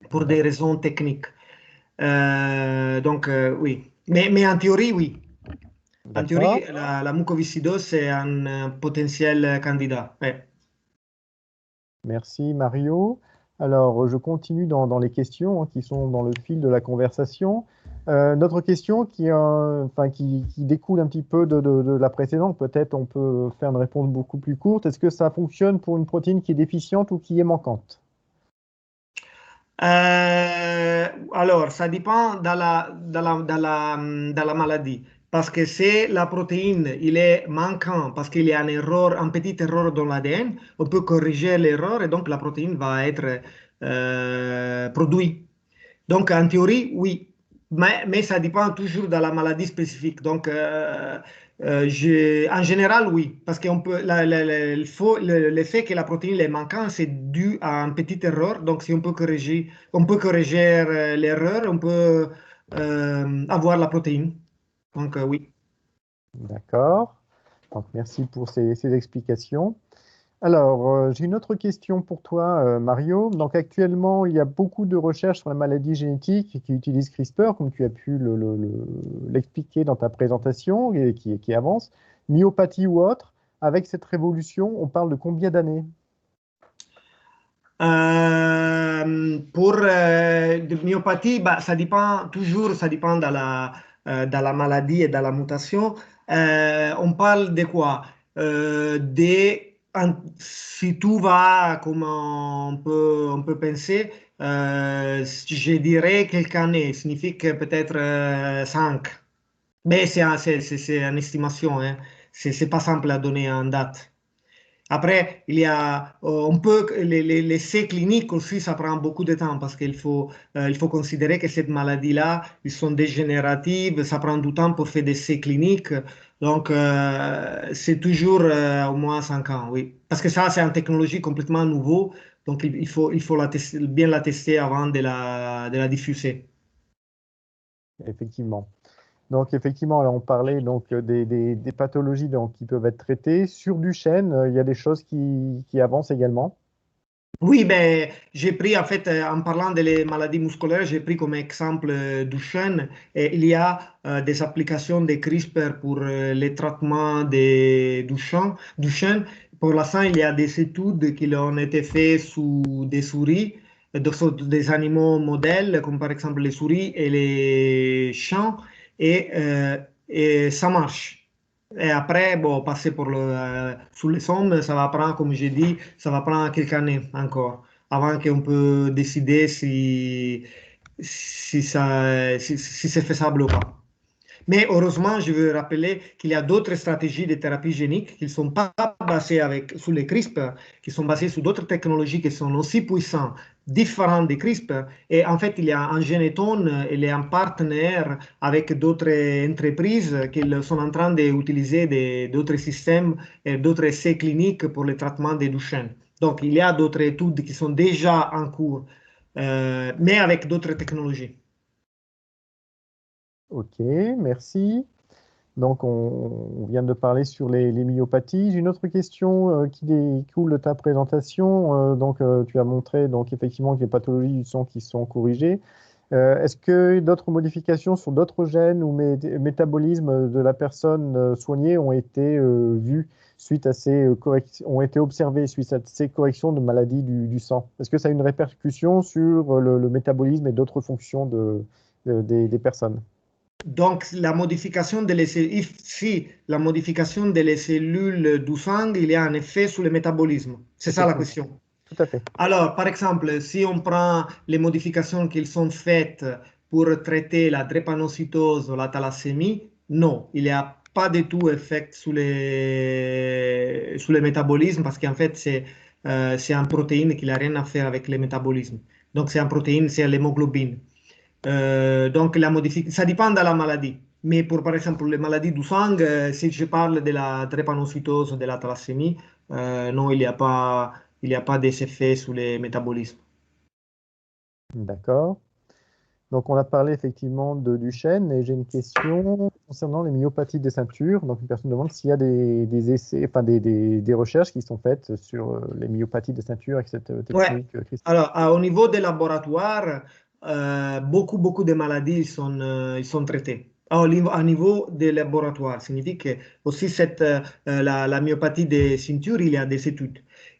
pour des raisons techniques. Donc, oui. Mais en théorie, oui. En théorie, la mucoviscidose, c'est un potentiel candidat. Ouais. Merci Mario. Alors, je continue dans les questions qui sont dans le fil de la conversation. Notre question qui découle un petit peu de la précédente, peut-être on peut faire une réponse beaucoup plus courte. Est-ce que ça fonctionne pour une protéine qui est déficiente ou qui est manquante? Alors, ça dépend de la maladie. Parce que si la protéine il est manquant, parce qu'il y a un petit erreur dans l'ADN, on peut corriger l'erreur et donc la protéine va être produite. Donc, en théorie, oui. Mais ça dépend toujours de la maladie spécifique. Donc, en général, oui. Parce que le fait que la protéine est manquante, c'est dû à une petite erreur. Donc, si on peut corriger l'erreur, on peut avoir la protéine. Donc, oui. D'accord. Donc, merci pour ces explications. Alors, j'ai une autre question pour toi, Mario. Donc, actuellement, il y a beaucoup de recherches sur la maladie génétique qui utilisent CRISPR, comme tu as pu l'expliquer dans ta présentation, et qui avance. Myopathie ou autre, avec cette révolution, on parle de combien d'années? Pour de myopathie, bah, ça dépend toujours, ça dépend de la maladie et de la mutation. On parle de quoi? Si tout va comme on peut penser, je dirais quelques années, signifie que peut-être 5. Mais c'est une estimation, hein. C'est pas simple à donner en date. Après, les essais cliniques aussi, ça prend beaucoup de temps parce il faut considérer que cette maladie-là, ils sont dégénératives, ça prend du temps pour faire des essais cliniques. Donc, c'est toujours au moins 5 ans, oui. Parce que ça, c'est une technologie complètement nouveau, donc il faut bien la tester avant de la diffuser. Effectivement. Donc, effectivement, là, on parlait donc, des pathologies qui peuvent être traitées. Sur Duchenne, il y a des choses qui avancent également. Oui, ben, j'ai pris, en fait, en parlant des maladies musculaires, j'ai pris comme exemple Duchenne. Et il y a des applications de CRISPR pour les traitements de Duchenne. Pour l'instant, il y a des études qui ont été faites sous des souris, sur des animaux modèles, comme par exemple les souris et les chiens, et ça marche. Et après, bon, passer sous les sommes, ça va prendre, comme j'ai dit, ça va prendre quelques années encore, avant qu'on peut décider si c'est faisable ou pas. Mais heureusement, je veux rappeler qu'il y a d'autres stratégies de thérapie génique qui ne sont pas basées sur les CRISPR, qui sont basées sur d'autres technologies qui sont aussi puissantes, différentes des CRISPR. Et en fait, il y a un Généton, il est un partenaire avec d'autres entreprises qui sont en train d'utiliser d'autres systèmes et d'autres essais cliniques pour le traitement des Duchenne. Donc, il y a d'autres études qui sont déjà en cours, mais avec d'autres technologies. OK, merci. Donc, on vient de parler sur les myopathies. J'ai une autre question qui découle de ta présentation. Donc, tu as montré donc, effectivement que les pathologies du sang qui sont corrigées. Est-ce que d'autres modifications sur d'autres gènes ou métabolismes de la personne soignée ont été vues suite à ces ont été observées suite à ces corrections de maladies du sang? Est-ce que ça a une répercussion sur le métabolisme et d'autres fonctions des personnes? Donc, la modification si la modification des cellules du sang, il y a un effet sur le métabolisme. C'est ça la question. Tout à fait. Alors, par exemple, si on prend les modifications qui sont faites pour traiter la drépanocytose ou la thalassémie, non, il n'y a pas du tout effet sur le métabolisme parce qu'en fait, c'est une protéine qui n'a rien à faire avec le métabolisme. Donc, c'est une protéine, c'est l'hémoglobine. Donc, ça dépend de la maladie. Mais pour, par exemple, les maladies du sang, si je parle de la drépanocytose ou de la thalassémie, non, il n'y a pas des effets sur le métabolisme. D'accord. Donc, on a parlé effectivement du chêne et j'ai une question concernant les myopathies des ceintures. Donc, une personne demande s'il y a des essais, enfin des recherches qui sont faites sur les myopathies des ceintures avec cette technique. Ouais. Alors, au niveau des laboratoires, beaucoup de maladies sont traitées. Au niveau des laboratoires, signifie que aussi la myopathie des ceintures, il y a des études.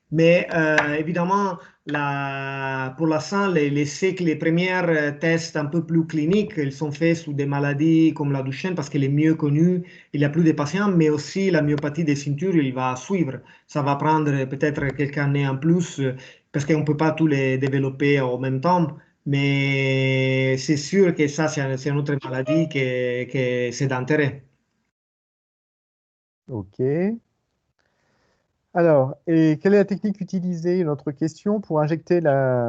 Mais évidemment, pour l'instant, les premiers tests un peu plus cliniques, ils sont faits sur des maladies comme la Duchenne parce qu'elle est mieux connue, il y a plus de patients, mais aussi la myopathie des ceintures, il va suivre. Ça va prendre peut-être quelques années en plus parce qu'on ne peut pas tous les développer en même temps. Mais c'est sûr que ça, c'est une autre maladie que c'est d'intérêt. OK. Alors, et quelle est la technique utilisée, une autre question, pour injecter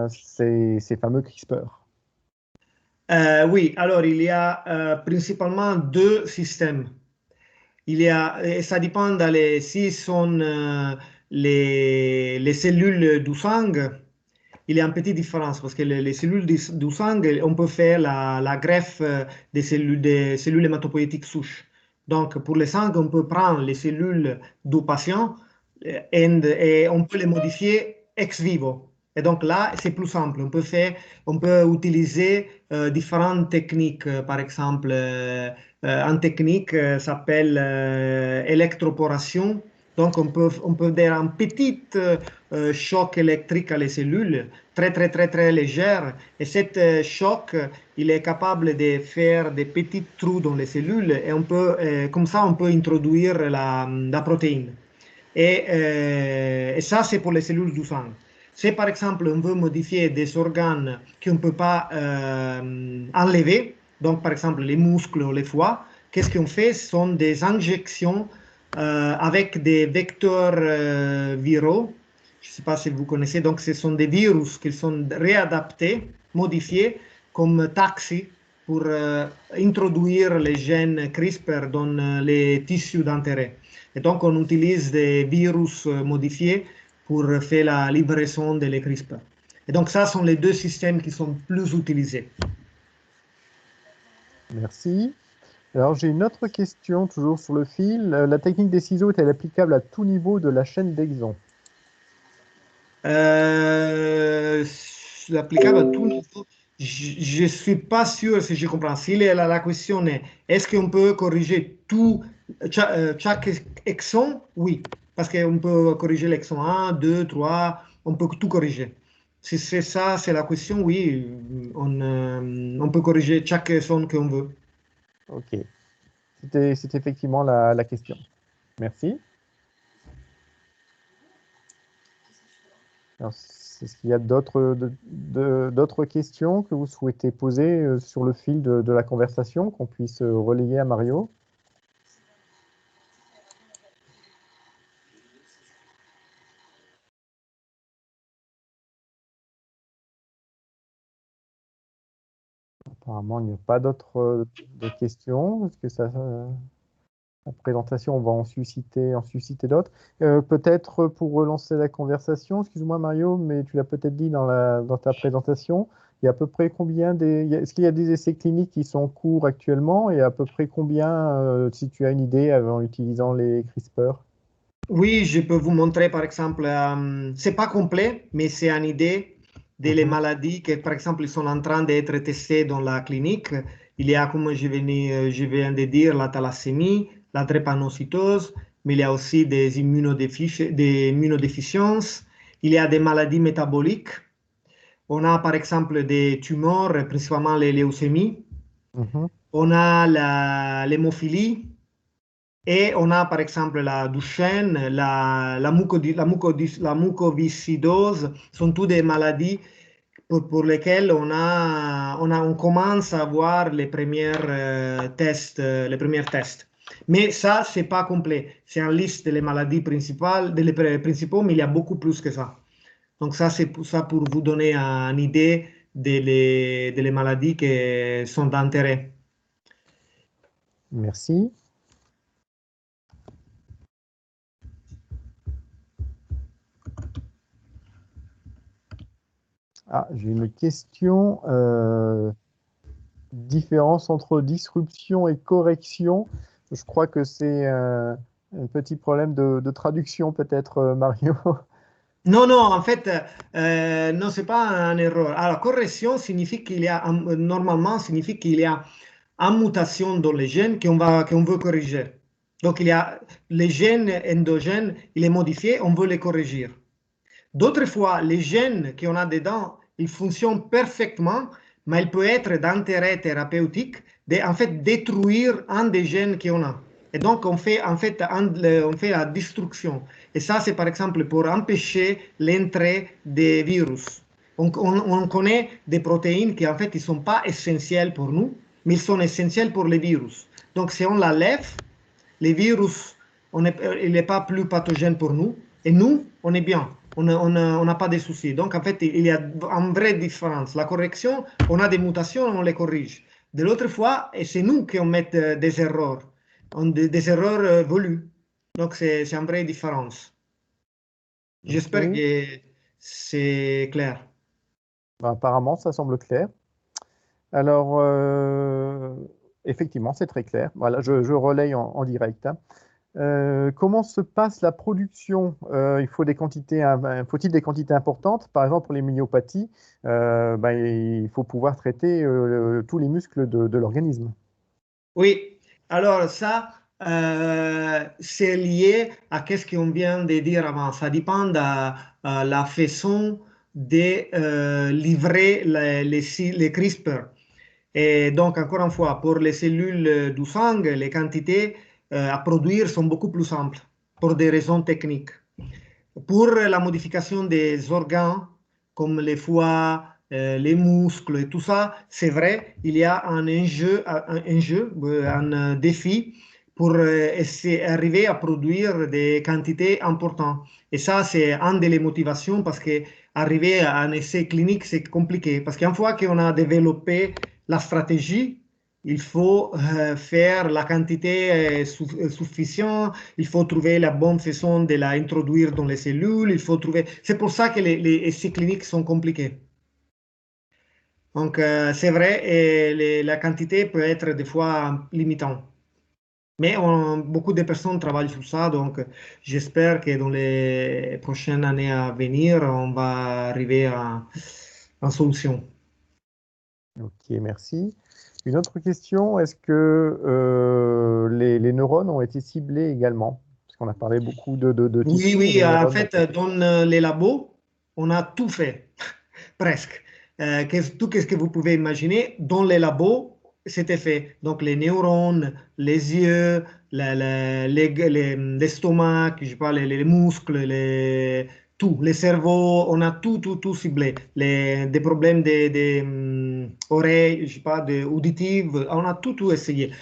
ces fameux CRISPR? Oui, alors il y a principalement deux systèmes. Et ça dépend si sont les cellules du sang. Il y a une petite différence parce que les cellules du sang, on peut faire la greffe des cellules hématopoïétiques souches. Donc, pour le sang, on peut prendre les cellules du patient et on peut les modifier ex vivo. Et donc là, c'est plus simple. On peut utiliser différentes techniques. Par exemple, une technique s'appelle électroporation. Donc, on peut donner un petit choc électrique à les cellules, très légère. Et cet choc, il est capable de faire des petits trous dans les cellules. Et comme ça, on peut introduire la protéine. Et ça, c'est pour les cellules du sang. Si par exemple on veut modifier des organes qu'on ne peut pas enlever, donc par exemple les muscles ou les foies, qu'est-ce qu'on fait? Ce sont des injections avec des vecteurs viraux. Je ne sais pas si vous connaissez, donc ce sont des virus qui sont réadaptés, modifiés comme taxis pour introduire les gènes CRISPR dans les tissus d'intérêt. Et donc, on utilise des virus modifiés pour faire la livraison de les CRISPR. Et donc, ça sont les deux systèmes qui sont plus utilisés. Merci. Alors, j'ai une autre question, toujours sur le fil. La technique des ciseaux est-elle applicable à tout niveau de la chaîne d'exon? L'applicable à tout niveau. Je ne suis pas sûr si je comprends. Si la question est-ce qu'on peut corriger chaque exon? Oui, parce qu'on peut corriger l'exon 1, 2, 3, on peut tout corriger. Si c'est ça, c'est la question, oui, on peut corriger chaque exon qu'on veut. OK. C'était effectivement la question. Merci. Alors, est-ce qu'il y a d'autres questions que vous souhaitez poser sur le fil de la conversation, qu'on puisse relayer à Mario? Apparemment, il n'y a pas d'autres questions. Est-ce que la présentation va en susciter d'autres? Peut-être pour relancer la conversation, excuse-moi Mario, mais tu l'as peut-être dit dans ta présentation, Il y a à peu près combien est-ce qu'il y a des essais cliniques qui sont en cours actuellement et à peu près combien, si tu as une idée, en utilisant les CRISPR? Oui, je peux vous montrer par exemple, c'est pas complet, mais c'est une idée des Mhm, maladies qui, par exemple, ils sont en train d'être testées dans la clinique. Il y a, comme je viens de dire, la thalassémie, la drépanocytose, mais il y a aussi des immunodéficiences. Il y a des maladies métaboliques. On a par exemple des tumeurs, principalement les leucémies. mhm. On a l'hémophilie. Et on a par exemple la Duchenne, la mucoviscidose, sont toutes des maladies pour lesquelles on commence à voir les premiers tests. Mais ça, c'est pas complet. C'est en liste des maladies principales, principaux, mais il y a beaucoup plus que ça. Donc ça, c'est pour ça pour vous donner une idée des maladies qui sont d'intérêt. Merci. Ah, j'ai une question. Différence entre disruption et correction. Je crois que c'est un petit problème de traduction peut-être, Mario. Non, non, en fait, non, c'est pas un erreur. Alors, correction signifie qu'il y a, normalement, signifie qu'il y a une mutation dans les gènes qu'on veut corriger. Donc, il y a les gènes endogènes, il est modifié, on veut les corriger. D'autres fois, les gènes qu'on a dedans, ils fonctionnent parfaitement, mais il peut être d'intérêt thérapeutique de, en fait, détruire un des gènes qu'on a. Et donc, on fait, en fait, on fait la destruction. Et ça, c'est par exemple pour empêcher l'entrée des virus. On connaît des protéines qui, en fait, ils ne sont pas essentielles pour nous, mais ils sont essentiels pour les virus. Donc, si on la lève, les virus, il n'est pas plus pathogène pour nous. Et nous, on est bien. On n'a pas de soucis. Donc, en fait, il y a une vraie différence. La correction, on a des mutations, on les corrige. De l'autre fois, c'est nous qui on met des erreurs, des erreurs voulues. Donc, c'est une vraie différence. J'espère Ok. que c'est clair. Ben, apparemment, ça semble clair. Alors, effectivement, c'est très clair. Voilà, je relaye en direct, hein. Comment se passe la production? Il faut des quantités, faut-il des quantités importantes? Par exemple, pour les myopathies, ben, il faut pouvoir traiter tous les muscles de l'organisme. Oui, alors ça, c'est lié à ce qu'on vient de dire avant. Ça dépend de la façon de livrer les CRISPR. Et donc, encore une fois, pour les cellules du sang, les quantités à produire sont beaucoup plus simples pour des raisons techniques. Pour la modification des organes, comme les foies, les muscles et tout ça, c'est vrai, il y a un défi pour arriver à produire des quantités importantes. Et ça, c'est une des motivations parce que arriver à un essai clinique, c'est compliqué. Parce qu'une fois qu'on a développé la stratégie, il faut faire la quantité suffisante, il faut trouver la bonne façon de la introduire dans les cellules, il faut trouver... C'est pour ça que les essais cliniques sont compliqués. Donc, c'est vrai, et la quantité peut être des fois limitante. Mais beaucoup de personnes travaillent sur ça, donc j'espère que dans les prochaines années à venir, on va arriver à une solution. Ok, merci. Une autre question, est-ce que les neurones ont été ciblés également? Parce qu'on a parlé beaucoup de Oui, tissus, mais oui, les en neurones fait, ont été... dans les labos, on a tout fait, presque. Tout ce que vous pouvez imaginer, dans les labos, c'était fait. Donc, les neurones, les yeux, l'estomac, je sais pas, les muscles, tout, les cerveaux, on a tout ciblé. Des problèmes des oreilles, je sais pas, auditives, on a tout essayé.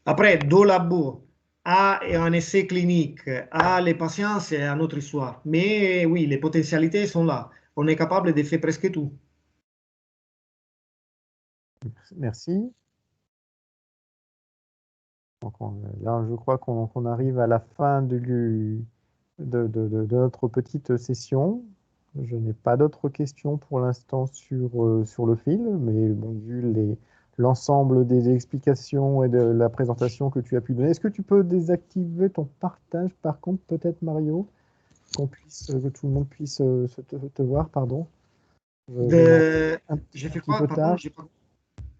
Après, dans le labo, à un essai clinique, à les patients, c'est une autre histoire. Mais oui, les potentialités sont là. On est capable de faire presque tout. Merci. Donc, là, je crois qu'on arrive à la fin de notre petite session. Je n'ai pas d'autres questions pour l'instant sur le fil, mais bon, vu l'ensemble des explications et de la présentation que tu as pu donner, est-ce que tu peux désactiver ton partage, par contre, peut-être, Mario, que tout le monde puisse te voir, pardon. J'ai fait Petit quoi? peu Pardon, tard. j'ai pas...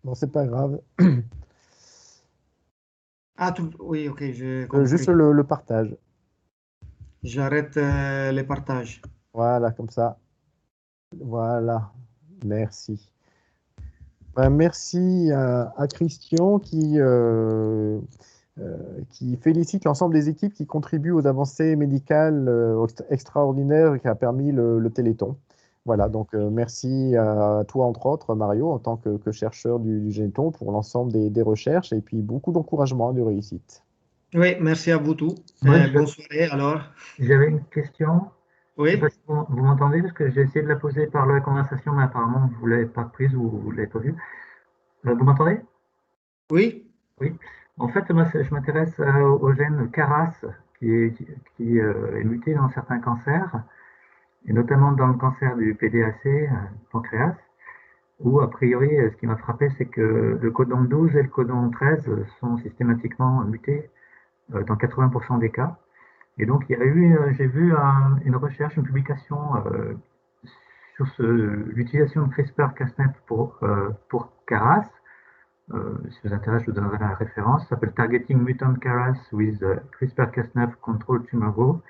Bon, c'est pas grave. Ah, oui, ok, j'ai compris. Juste le partage. J'arrête les partages. Voilà, comme ça. Voilà. Merci. Ben, merci à Christian qui félicite l'ensemble des équipes qui contribuent aux avancées médicales extraordinaires et qui a permis le Téléthon. Voilà, donc merci à toi, entre autres, Mario, en tant que chercheur du Généton, pour l'ensemble des recherches et puis beaucoup d'encouragement et de réussite. Oui, merci à vous tous. Moi, Bonne soirée alors. j'avais une question. Je ne sais Oui, pas si vous m'entendez, parce que j'ai essayé de la poser par la conversation, mais apparemment vous ne l'avez pas prise ou vous ne l'avez pas vue. Vous m'entendez? oui, Oui. En fait, moi, je m'intéresse au gène CARAS, qui est muté dans certains cancers, et notamment dans le cancer du PDAC, pancréas, où, a priori, ce qui m'a frappé, c'est que le codon 12 et le codon 13 sont systématiquement mutés dans 80% des cas. Et donc, il y a eu, j'ai vu une recherche, une publication sur l'utilisation de CRISPR-Cas9 pour CARAS. Si vous intéresse, je vous donnerai la référence. Ça s'appelle Targeting Mutant CARAS with CRISPR-Cas9 Control Tumor Growth.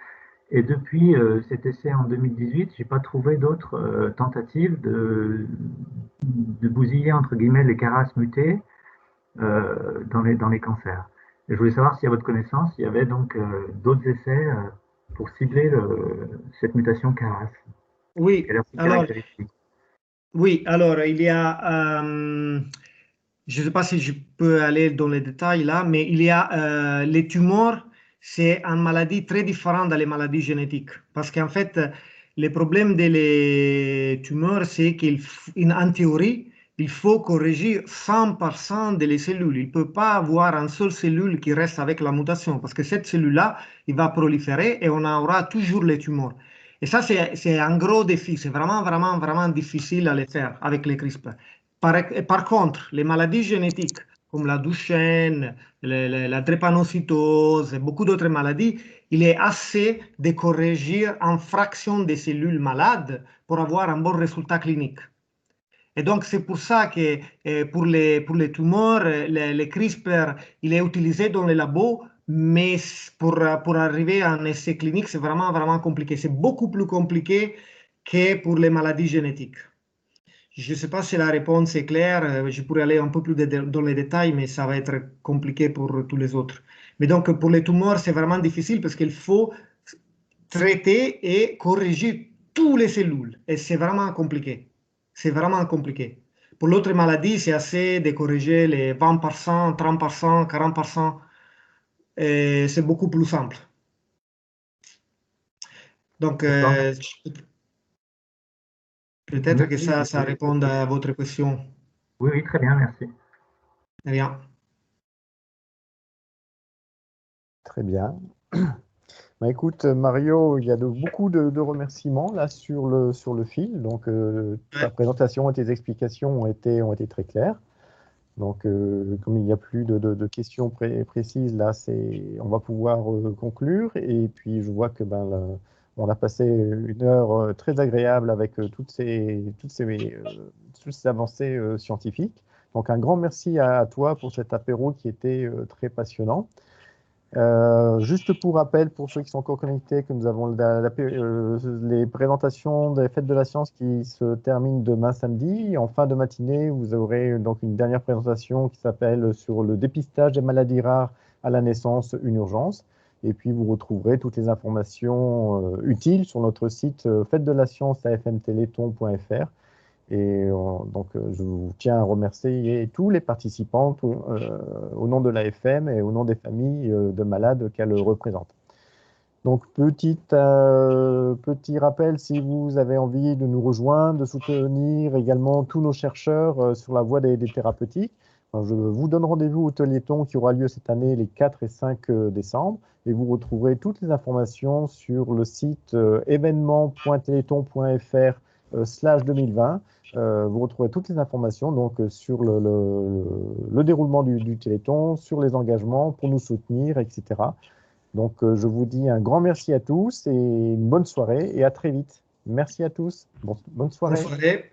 Et depuis cet essai en 2018, j'ai pas trouvé d'autres tentatives de bousiller entre guillemets les CARAS mutés dans les cancers. Et je voulais savoir si à votre connaissance, il y avait donc d'autres essais pour cibler cette mutation CARAS. oui. Quelle est ses Alors, caractéristiques? oui, alors il y a, je ne sais pas si je peux aller dans les détails là, mais il y a les tumeurs, c'est une maladie très différente des maladies génétiques. Parce qu'en fait, le problème des tumeurs, c'est qu'en théorie, il faut corriger 100% des cellules. Il ne peut pas avoir une seule cellule qui reste avec la mutation, parce que cette cellule-là, il va proliférer et on aura toujours les tumeurs. Et ça, c'est un gros défi. C'est vraiment, vraiment, vraiment difficile à le faire avec les CRISPR. Par contre, les maladies génétiques comme la Duchenne, la drépanocytose et beaucoup d'autres maladies, il est assez de corriger en fraction des cellules malades pour avoir un bon résultat clinique. Et donc, c'est pour ça que pour les tumeurs, le CRISPR, il est utilisé dans les labos, mais pour arriver à un essai clinique, c'est vraiment, vraiment compliqué. C'est beaucoup plus compliqué que pour les maladies génétiques. Je ne sais pas si la réponse est claire. Je pourrais aller un peu plus dans les détails, mais ça va être compliqué pour tous les autres. Mais donc, pour les tumeurs, c'est vraiment difficile parce qu'il faut traiter et corriger toutes les cellules. Et c'est vraiment compliqué. C'est vraiment compliqué. Pour l'autre maladie, c'est assez de corriger les 20%, 30%, 40%. Et c'est beaucoup plus simple. Donc, peut-être que ça répond à votre question. Oui, oui, très bien, merci. Très bien. Très bien. Bah, écoute, Mario, il y a beaucoup de remerciements là sur le fil. Donc, ta présentation et tes explications ont été très claires. Donc, comme il n'y a plus de questions précises, là, on va pouvoir conclure. Et puis, je vois que on a passé une heure très agréable avec toutes ces avancées scientifiques. Donc, un grand merci à toi pour cet apéro qui était très passionnant. Juste pour rappel, pour ceux qui sont encore connectés, que nous avons les présentations des fêtes de la science qui se terminent demain samedi. En fin de matinée, vous aurez donc une dernière présentation qui s'appelle sur le dépistage des maladies rares à la naissance, une urgence. Et puis vous retrouverez toutes les informations utiles sur notre site fête de la science afmtéléthon.fr. Et donc, je vous tiens à remercier tous les participants au nom de l'AFM et au nom des familles de malades qu'elle représente. Donc, petit rappel, si vous avez envie de nous rejoindre, de soutenir également tous nos chercheurs sur la voie des thérapeutiques, Alors, je vous donne rendez-vous au Téléthon qui aura lieu cette année les 4 et 5 décembre. Et vous retrouverez toutes les informations sur le site événement.téléthon.fr/2020. Vous retrouverez toutes les informations donc, sur le déroulement du Téléthon, sur les engagements pour nous soutenir, etc. Donc, je vous dis un grand merci à tous et une bonne soirée et à très vite. Merci à tous. Bonne soirée. Bonne soirée.